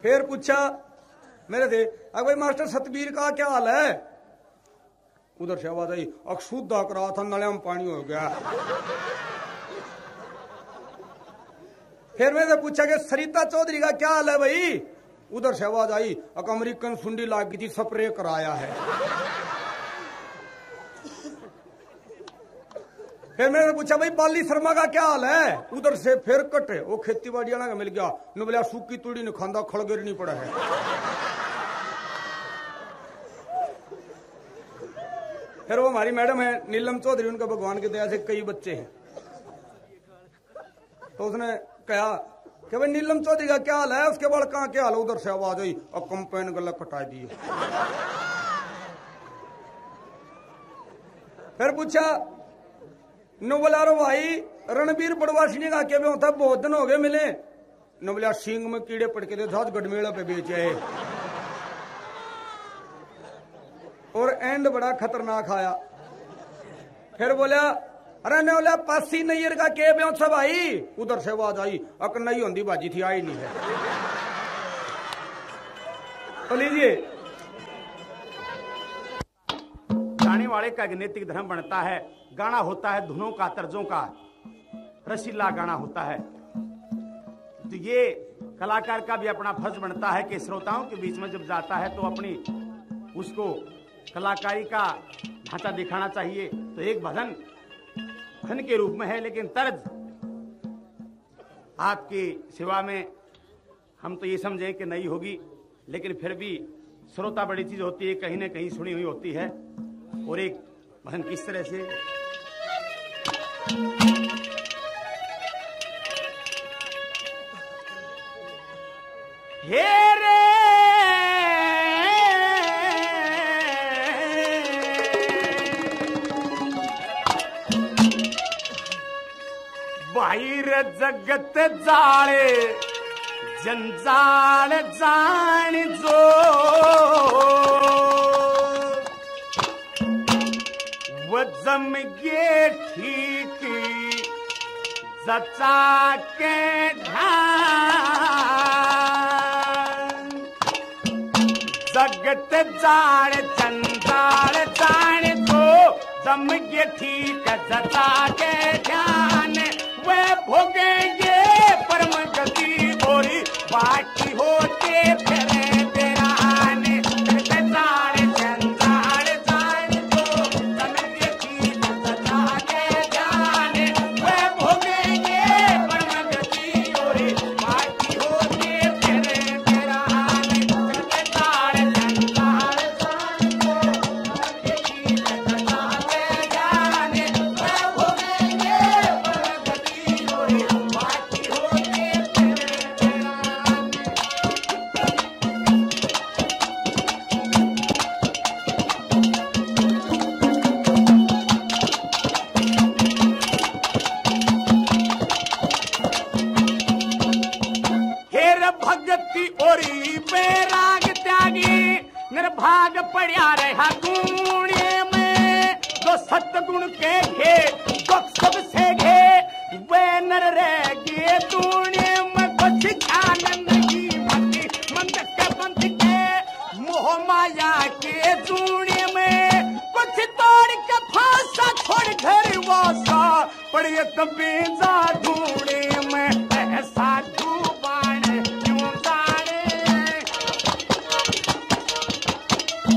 B: फिर पूछा मेरे से अरे भाई मास्टर सतबीर का क्या हाल है? उधर से आवाज आई, अक्षुद्धा करा था नले में पानी हो गया। फिर मैंने पूछा कि सरिता चौधरी का क्या हाल है भाई? उधर से आवाज आई, अमेरिकन सुंडी लाग गई थी, स्प्रे कराया है। फिर मैंने पूछा भाई पाली शर्मा का क्या हाल है? उधर से फिर कटे, वो खेती बाड़ी का मिल गया, न बोलिया सूखी तूड़ी ने खांदा खड़गेर नहीं पड़ा है। फिर वो हमारी मैडम है नीलम चौधरी, उनका भगवान की दया से कई बच्चे हैं। तो उसने कहा कि भाई नीलम चौधरी का क्या हाल है? उसके बाद कहाँ क्या हाल है? उधर से आवाज आई, और कंपेन गलत कटा दी। फिर पूछा न बोला रो भाई रणबीर बड़वासी का क्या होता है, बहुत दिन हो गए मिले। न बोला सींग में कीड़े पड़ के थे, गढ़मेला पे बेचे, और एंड बड़ा खतरनाक आया। फिर बोला अरे न बोला पासी नैयर का के ब्यों सब आई। उधर से आवाज आई, अक नहीं होती बाजी थी, आई नहीं है। तो लीजिए,
E: गाने वाले का नैतिक धर्म बनता है, गाना होता है धुनों का, तर्जों का, रसीला गाना होता है। तो ये कलाकार का भी अपना फर्ज बनता है कि श्रोताओं के बीच में जब जाता है तो अपनी उसको कलाकारी का ढांचा दिखाना चाहिए तो एक भजन फन के रूप में है, लेकिन तर्ज आपकी सेवा में हम तो ये समझें कि नहीं होगी, लेकिन फिर भी श्रोता बड़ी चीज होती है, कहीं ना कहीं सुनी हुई होती है। और एक भजन किस तरह से हे रे बाहिर जगत जाळे जंजाळ जाण जो व जमगे ठीक जचा के ध्यान जगत जाळ जंजाळ जाण जो जमगे ठीक जचा के ध्यान वे भोगेंगे परम गति बोरी बाकी होते फिरे तेरा आने जंजाड़ जंजाड़ जान को समझे ठीक सजा के जाने वे भोगेंगे परम गति बोरी बाकी होते फिरे तेरा आने जंजाड़ जंजाड़ जान को समझे ठीक सजा के जाने वे भोगेंगे परम गति बोरी बाकी होते फिरे तेरा आने। हेर भगति ओरी बैराग त्यागी निर्भाग पड़िया रहा गुणे में जो सतगुण के घे दुख सबसे घे वे नर रह गए तूने में कुछ आनंद की भक्ति मंद के बंद के मोह माया के जूने में कुछ तोड़ के फांसा छोड़ घर वासा पड़े कबीजा ढूंढे में ऐसा डूबान क्यों जाने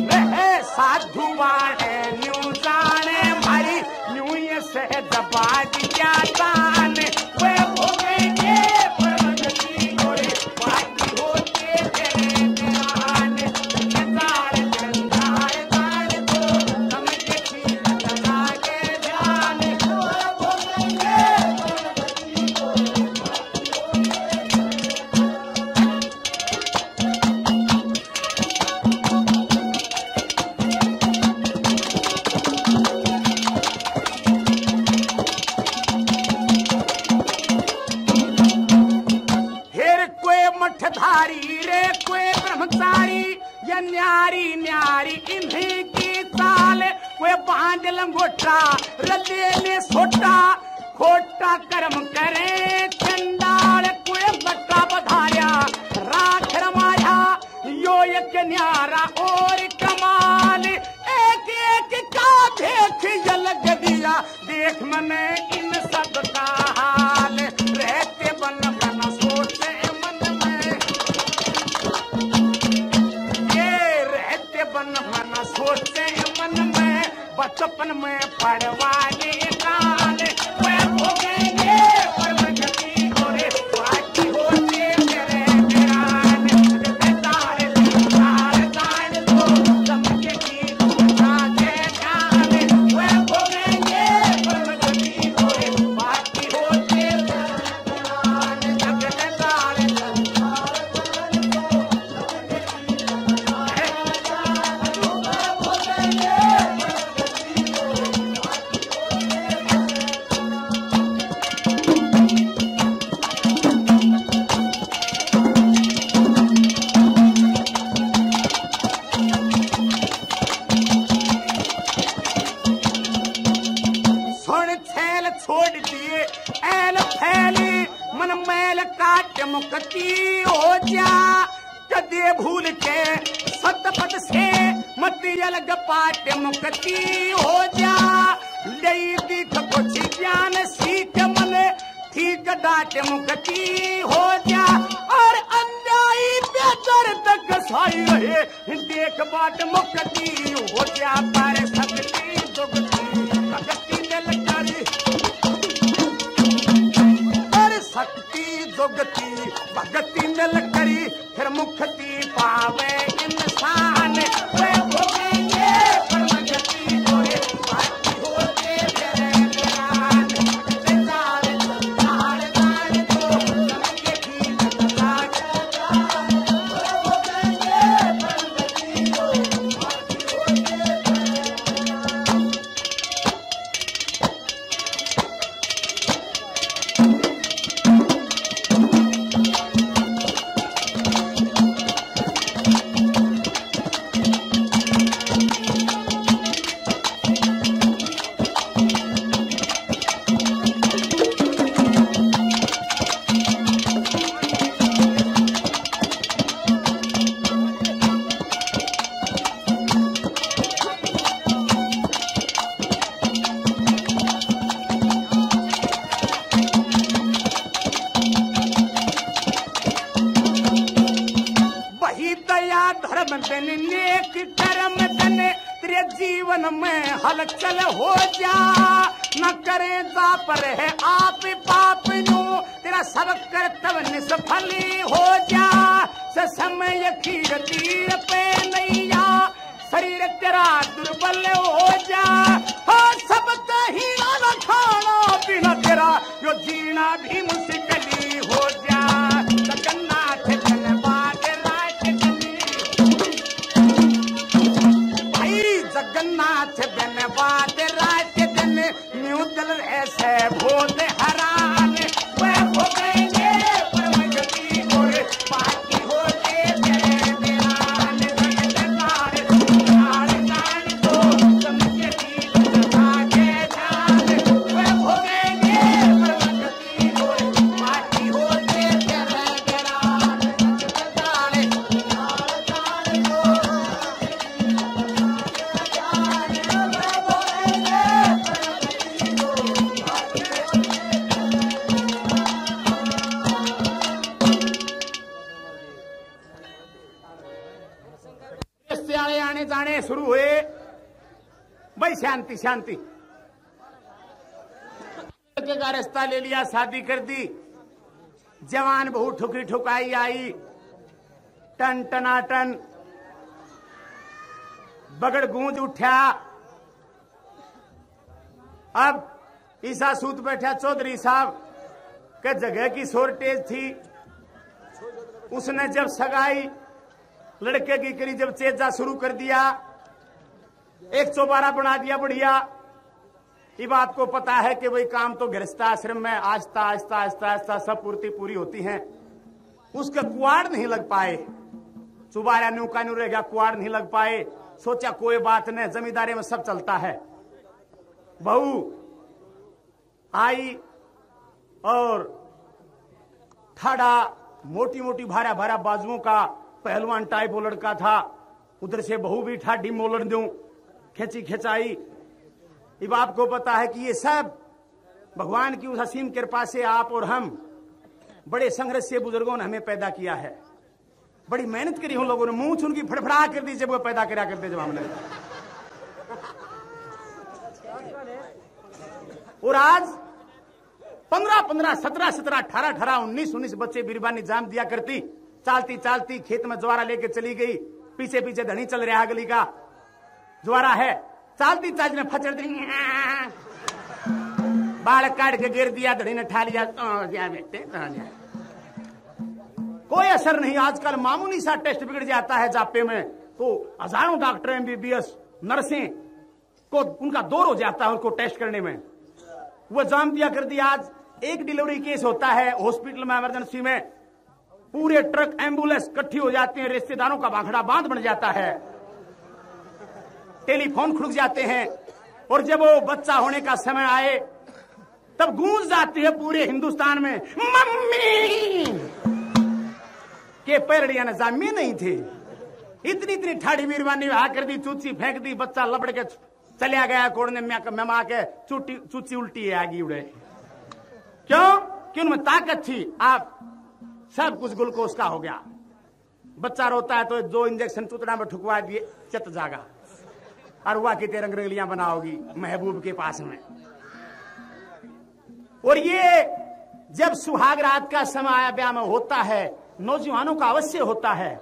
E: वह साधु वाणे न्यू जाने भाई न्यू ये से दबाज क्या जाने वे भोगेंगे परम गति गोरे बाकी होते तेरे ध्यान जंजाड़ जंजाड़ जान को समझे ठीक सजा के ध्यान वे भोगेंगे परम गति गोरे हेर कोई मठधारी रे कोई ब्रह्मचारी या न्यारी न्यारी इन्हीं की चाल कोई बांध लंगोटा रले ले सोटा खोटा कर्म करे चंडाल कोई बट्टा बधाया राख रमाया यो एक न्यारा और कमाल एक एक का देख जलग दिया देख मने इन सब का हाल रहते बन बन सोचते मन में ये रहते बन बन सोचते मन में बचपन में पढ़वाने काल वे भोगेंगे परम गति गोरे बाकी होते तेरे ध्यान जंजाड़ जंजाड़ जान को समझे ठीक सजा के ध्यान वे भोगेंगे परम गति गोरे बाकी होते तेरे ध्यान जंजाड़ जंजाड़ जान को समझे ठीक सजा के ध्यान वे भोगेंगे परम गति गोरे बाकी सुन छैल छोड़ दिए ऐल फैली मन मैल काट मुक्ति हो जा कदे भूल के सतपथ से मत अलग पाट मुक्ति हो जा ले दिख कुछ ज्ञान सीख मन ठीक डाट मुक्ति हो जा और अन्यायी बेदर तक साई रहे देख बाट मुक्ति हो जा पर सकती दुगती भगती दिल करी पर सकती दुगती भगती दिल करी फिर मुक्ति पावे इंसान वे भोगेंगे परमगति होए बाकी होते मेरे निरान बेचारे तार तार को सबके ठीक लागे भोगेंगे परमगति होए नेक कर्म तने तेरे जीवन में हलचल हो जा न करे जा पर है आप पाप नो तेरा सब कर्तव्य निष्फली हो जा समय खीर तीर पे नैया शरीर तेरा दुर्बल हो जा हो सब कहीना न खाना पीना तेरा यो जीना भी मुश्किल हो जा जगन्नाथ धन्यवाद जगन्नाथ धन्यवाद रात दिन न्यू दल ऐसे भोल हरान वे भोगेंगे परमगति होए बाकी होते तेरे निरान जगन्नाथ नार नार को समझे ठीक लागे जान वे भोगेंगे परमगति होए बाकी होते तेरे निरान जगन्नाथ नार नार को आने जाने शुरू हुए भाई शांति शांति का रास्ता ले लिया शादी कर दी जवान बहू ठुकी ठुकाई आई टन टनाटन बगड़ गूंज उठा अब ईसा सूत बैठा चौधरी साहब के जगह की शॉर्टेज थी उसने जब सगाई लड़के की करी जब चेजा शुरू कर दिया 112 बना दिया बढ़िया ये बात को पता है कि भाई काम तो गृहस्थाश्रम में आस्ता आस्ता आस्ता आस्ता सब पूर्ति पूरी होती है उसके कुआड़ नहीं लग पाए चुबारा न्यू का न्यू रह गया कुआड़ नहीं लग पाए सोचा कोई बात नहीं जमींदारी में सब चलता है बहू आई और ठाड़ा मोटी मोटी भारा भारा बाजुओं का पहलवान टाइप वो लड़का था उधर से बहू भी ठाडी मोलड़ दूं खिंची खिंचाई अब आपको पता है कि ये सब भगवान की उस असीम कृपा से आप और हम बड़े संघर्ष से बुजुर्गों ने हमें पैदा किया है बड़ी मेहनत करी उन लोगों ने मुंह उनकी फड़फड़ा कर दी जब वो पैदा करा करते जब हमने और आज 15-15, 17-17, 18-18, 19-19 बच्चे बिरबानी जाम दिया करती चालती चालती खेत में ज्वारा लेके चली गई पीछे पीछे धनी चल रहा गली का ज्वारा है चालती चालती ने फचड़ दी बाल काट के गिर दिया धनी ने ठा लिया बेटे कोई असर नहीं आजकल मामूली सा टेस्ट बिगड़ जाता है जापे में तो हजारों डॉक्टर एमबीबीएस नर्सें को उनका दौर हो जाता है उनको टेस्ट करने में वो जाम दिया कर दिया आज एक डिलीवरी केस होता है हॉस्पिटल में इमरजेंसी में पूरे ट्रक एम्बुलेंस इकट्ठी हो जाते हैं रिश्तेदारों का बांखड़ा बांध बन जाता है टेलीफोन खुड़ जाते हैं और जब वो बच्चा होने का समय आए तब गूंज जाती है पूरे हिंदुस्तान में मम्मी के पैरड़िया ने जामे नहीं थे इतनी इतनी ठाड़ी मीरवानी आ कर दी चूची फेंक दी बच्चा लपड़ के चलिया गया कोड़ने में के चूची उल्टी आगी उड़े क्यों कि उनमें ताकत थी आप सब कुछ ग्लूकोज का हो गया बच्चा रोता है तो 2 इंजेक्शन चुतड़ा में ठुकवा दिए चित जागा
G: और वह कितने रंग रंगलियां बनाओगी महबूब के पास में। और ये जब सुहाग रात का समय ब्याह में होता है, नौजवानों का अवश्य होता है,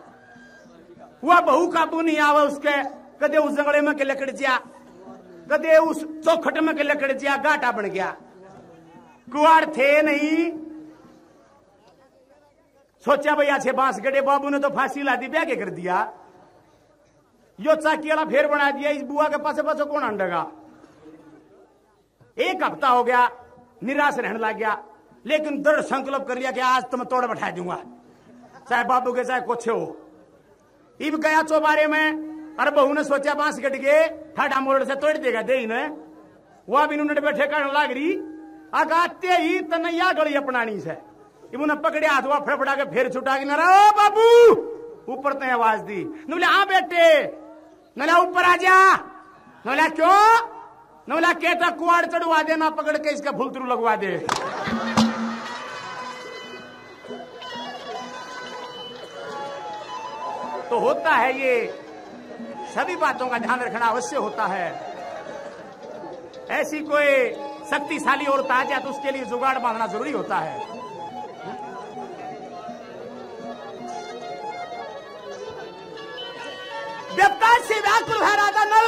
G: वह बहू काबू नहीं आवा उसके, कदे उस जंगड़े में के लकड़ जा, कदे उस चौखट में के लकड़ जा, गाटा बन गया। कुआर थे नहीं, सोचा भैया छे बांस गड़े, बाबू ने तो फांसी ला दी, ब्याह के कर दिया। यो चाकी वाला फेर बना दिया, इस बुआ के पास पास कौन अंडेगा। एक हफ्ता हो गया, निराश रहने लग गया, लेकिन दृढ़ संकल्प कर लिया कि आज तो मैं तोड़ बैठा दूंगा, चाहे बाबू के चाहे कुछ हो। इब गया चौबारे में, अरे बहू ने सोचा बांस गट के ठाडा मोड़ से तोड़ देगा दे इन्हें, वह भी उन्होंने बैठे करने लग रही। आगाते ही तनैया गली अपनानी से इन्होंने पकड़े हाथ हुआ, फड़फड़ा के फिर छुटा के नरा बाबू ऊपर तय आवाज दी। न बोले हाँ बेटे, न बोला ऊपर आ जा, न बोला क्यों, न बोला कहता कुआड़ चढ़वा दे, ना पकड़ के इसका फुलतरू लगवा दे। तो होता है ये, सभी बातों का ध्यान रखना अवश्य होता है। ऐसी कोई शक्तिशाली औरत आ जाए तो उसके लिए जुगाड़ बांधना जरूरी होता है। व्यापार से व्याकुल है राजा नल,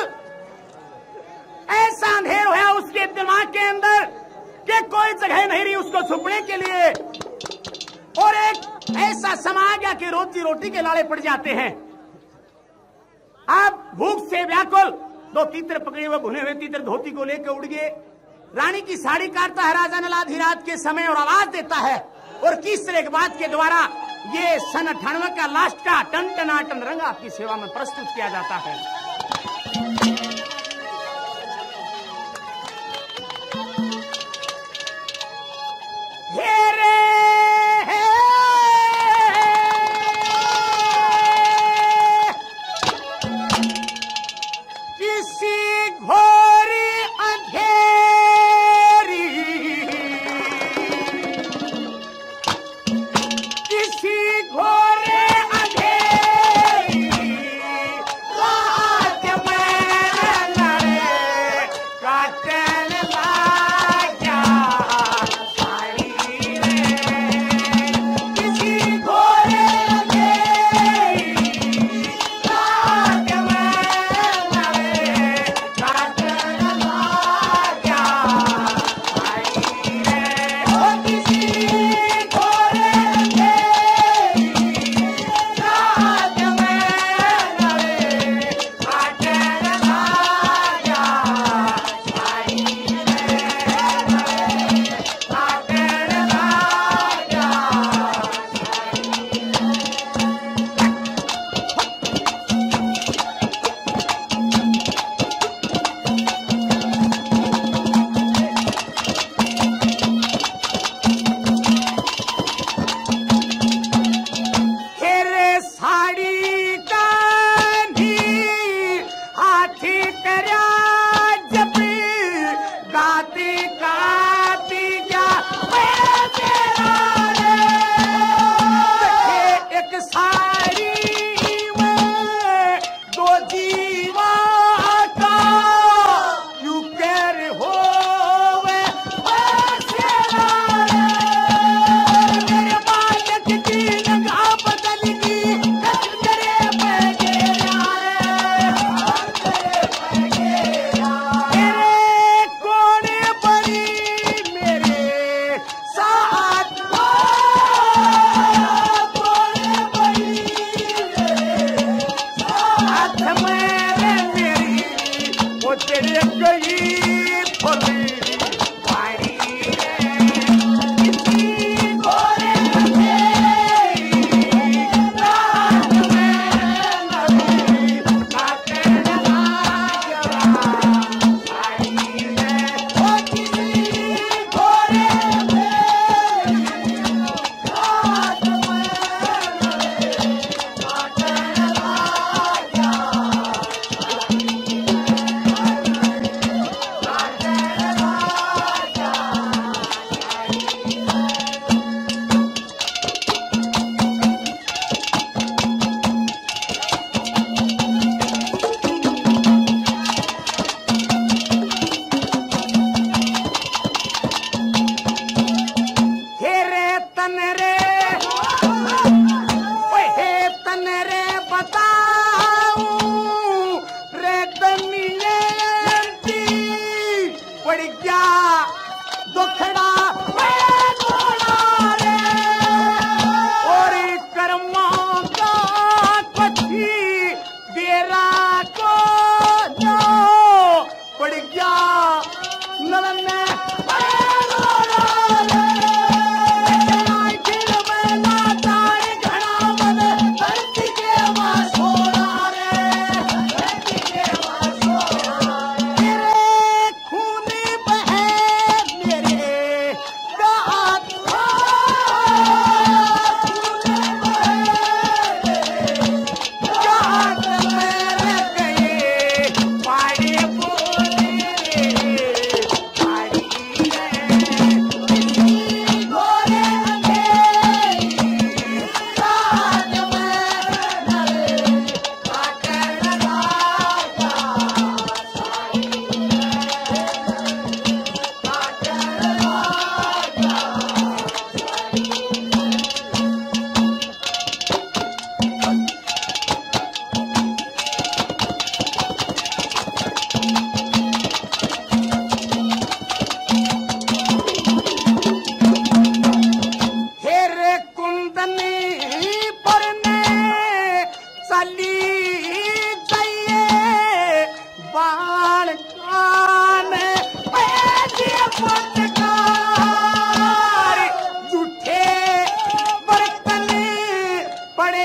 G: ऐसा अंधेर है उसके दिमाग के अंदर कि कोई जगह नहीं रही उसको छुपने के लिए, और एक ऐसा समा गया कि रोजी रोटी के लाले पड़ जाते हैं। अब भूख से व्याकुल, दो तीतर पकड़े हुए भुने हुए तीतर धोती को लेकर उड़ गए। रानी की साड़ी काटता है राजा नल आधी रात के समय और आवाज देता है, और किस तरह की बात के द्वारा ये सन 98 का लास्ट का टन रंग आपकी सेवा में प्रस्तुत किया जाता है।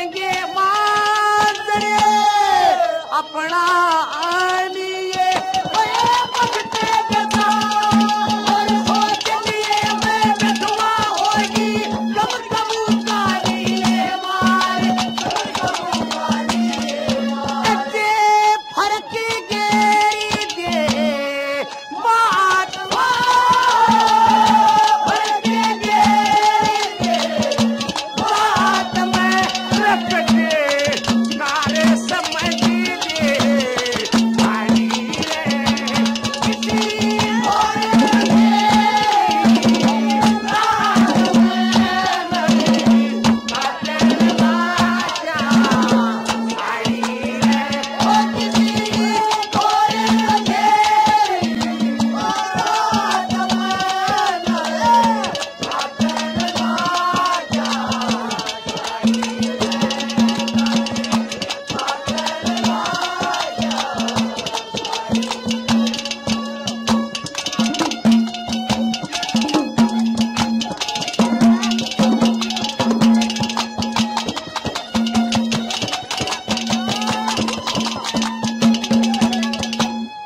G: देंगे मांजरे अपना आनिए भगते बता और सोच लिए मैं विधवा होगी कब काली मार अच्छे फर्क गेरी दे बात फर्क गेरी दे बात में रख दे नारे समझ दे पानी रे किसी और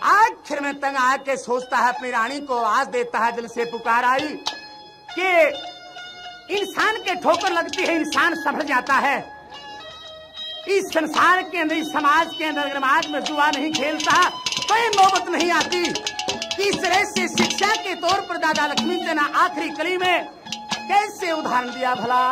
G: आखिर में तंग आके सोचता है अपनी रानी को आवाज देता है दिल से पुकार आई कि इंसान के ठोकर लगती है इंसान संभल जाता है। इस संसार के अंदर इस समाज के अंदर अगर आज में जुआ नहीं खेलता तो ये नौबत नहीं आती। इस तरह से शिक्षा के तौर पर दादा लक्ष्मी जी ने आखिरी कली में कैसे उदाहरण दिया भला।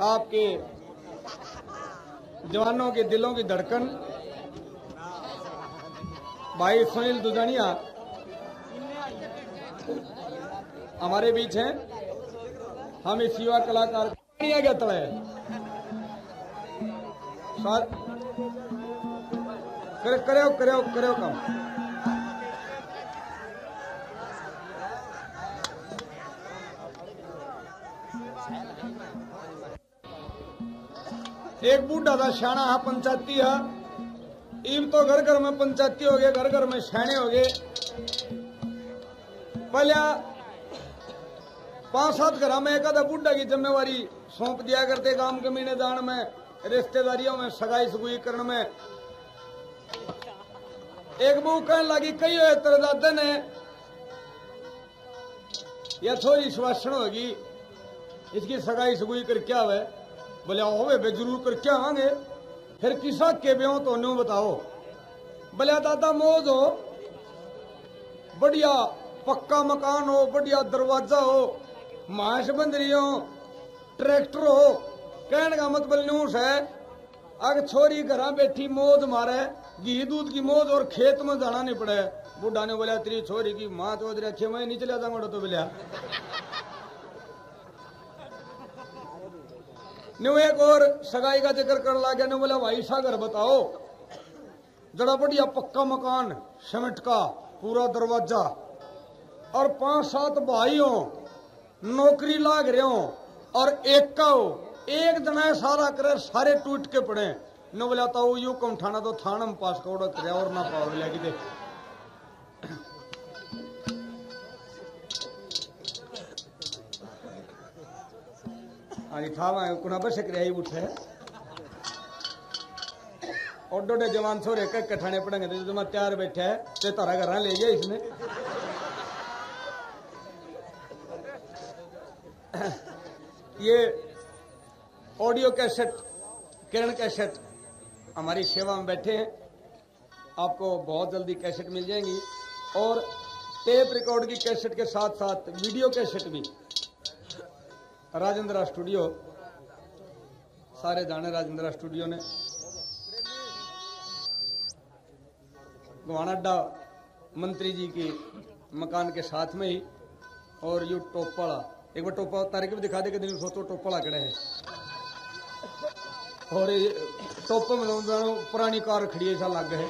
B: आपके जवानों के दिलों की धड़कन भाई सुनील दुजानिया हमारे बीच हैं। हम इस युवा कलाकार क्या तले करो काम। एक बूढ़ा था शाना हा पंचायती है। इब तो घर घर में पंचायती हो गए, घर घर में शाने हो गए। पहले 5-7 घर में एक आधा बूढ़ा की जिम्मेवारी सौंप दिया करते, काम के महीने दान में, रिश्तेदारियों में, सगाई सगुई करने में। एक बहू कहने लगी कही हो तेरे दादा ने या थोड़ी सुवासण होगी, इसकी सगाई सगुई कर क्या हुआ? बोले होवे बे जरूर कर क्या आवांगे। फिर किसा के ब्यों तो न्यू बताओ। बोले दादा मौज हो, बढ़िया पक्का मकान हो, बढ़िया दरवाजा हो, मांस बंदरी हो, ट्रैक्टर हो, कहने का मतलब न्यूज है अगर छोरी घर बैठी मौज मारे, घी दूध की मौज और खेत में जाना नहीं पड़े। बुढ़ा ने बोला तेरी छोरी की माँ तो रखे मैं नहीं चला जाऊंगा तो बोलिया न्यू एक और सगाई का जिक्र कर ला गया ने बोला भाई सागर बताओ जरा बढ़िया पक्का मकान सीमेंट का पूरा दरवाजा और 5-7 भाई हो, नौकरी लाग रहे हो और एक का हो, एक जना सारा करे सारे टूट के पड़े न बोला तो यू कम ठाना तो थाना में पास करोड़ करे और ना पावर लगी दे। हाँ था कुना बस ही उठे और डोडे जवान छोरे कट ठाने पड़ेंगे तो जमा तैयार बैठे है ते तारा घर ले गया इसने। ये ऑडियो कैसेट किरण कैसेट हमारी सेवा में बैठे हैं, आपको बहुत जल्दी कैसेट मिल जाएंगी और टेप रिकॉर्ड की कैसेट के साथ साथ वीडियो कैसेट भी। राजेंद्र स्टूडियो सारे जाने राजेंद्र स्टूडियो ने गोवाना अड्डा मंत्री जी के मकान के साथ में ही और यू टोपाला एक बार टोपा तारीख भी दिखा दे कि दिन सोचो टोपाला कड़े हैं और टोपा में पुरानी कार खड़ी ऐसा लग है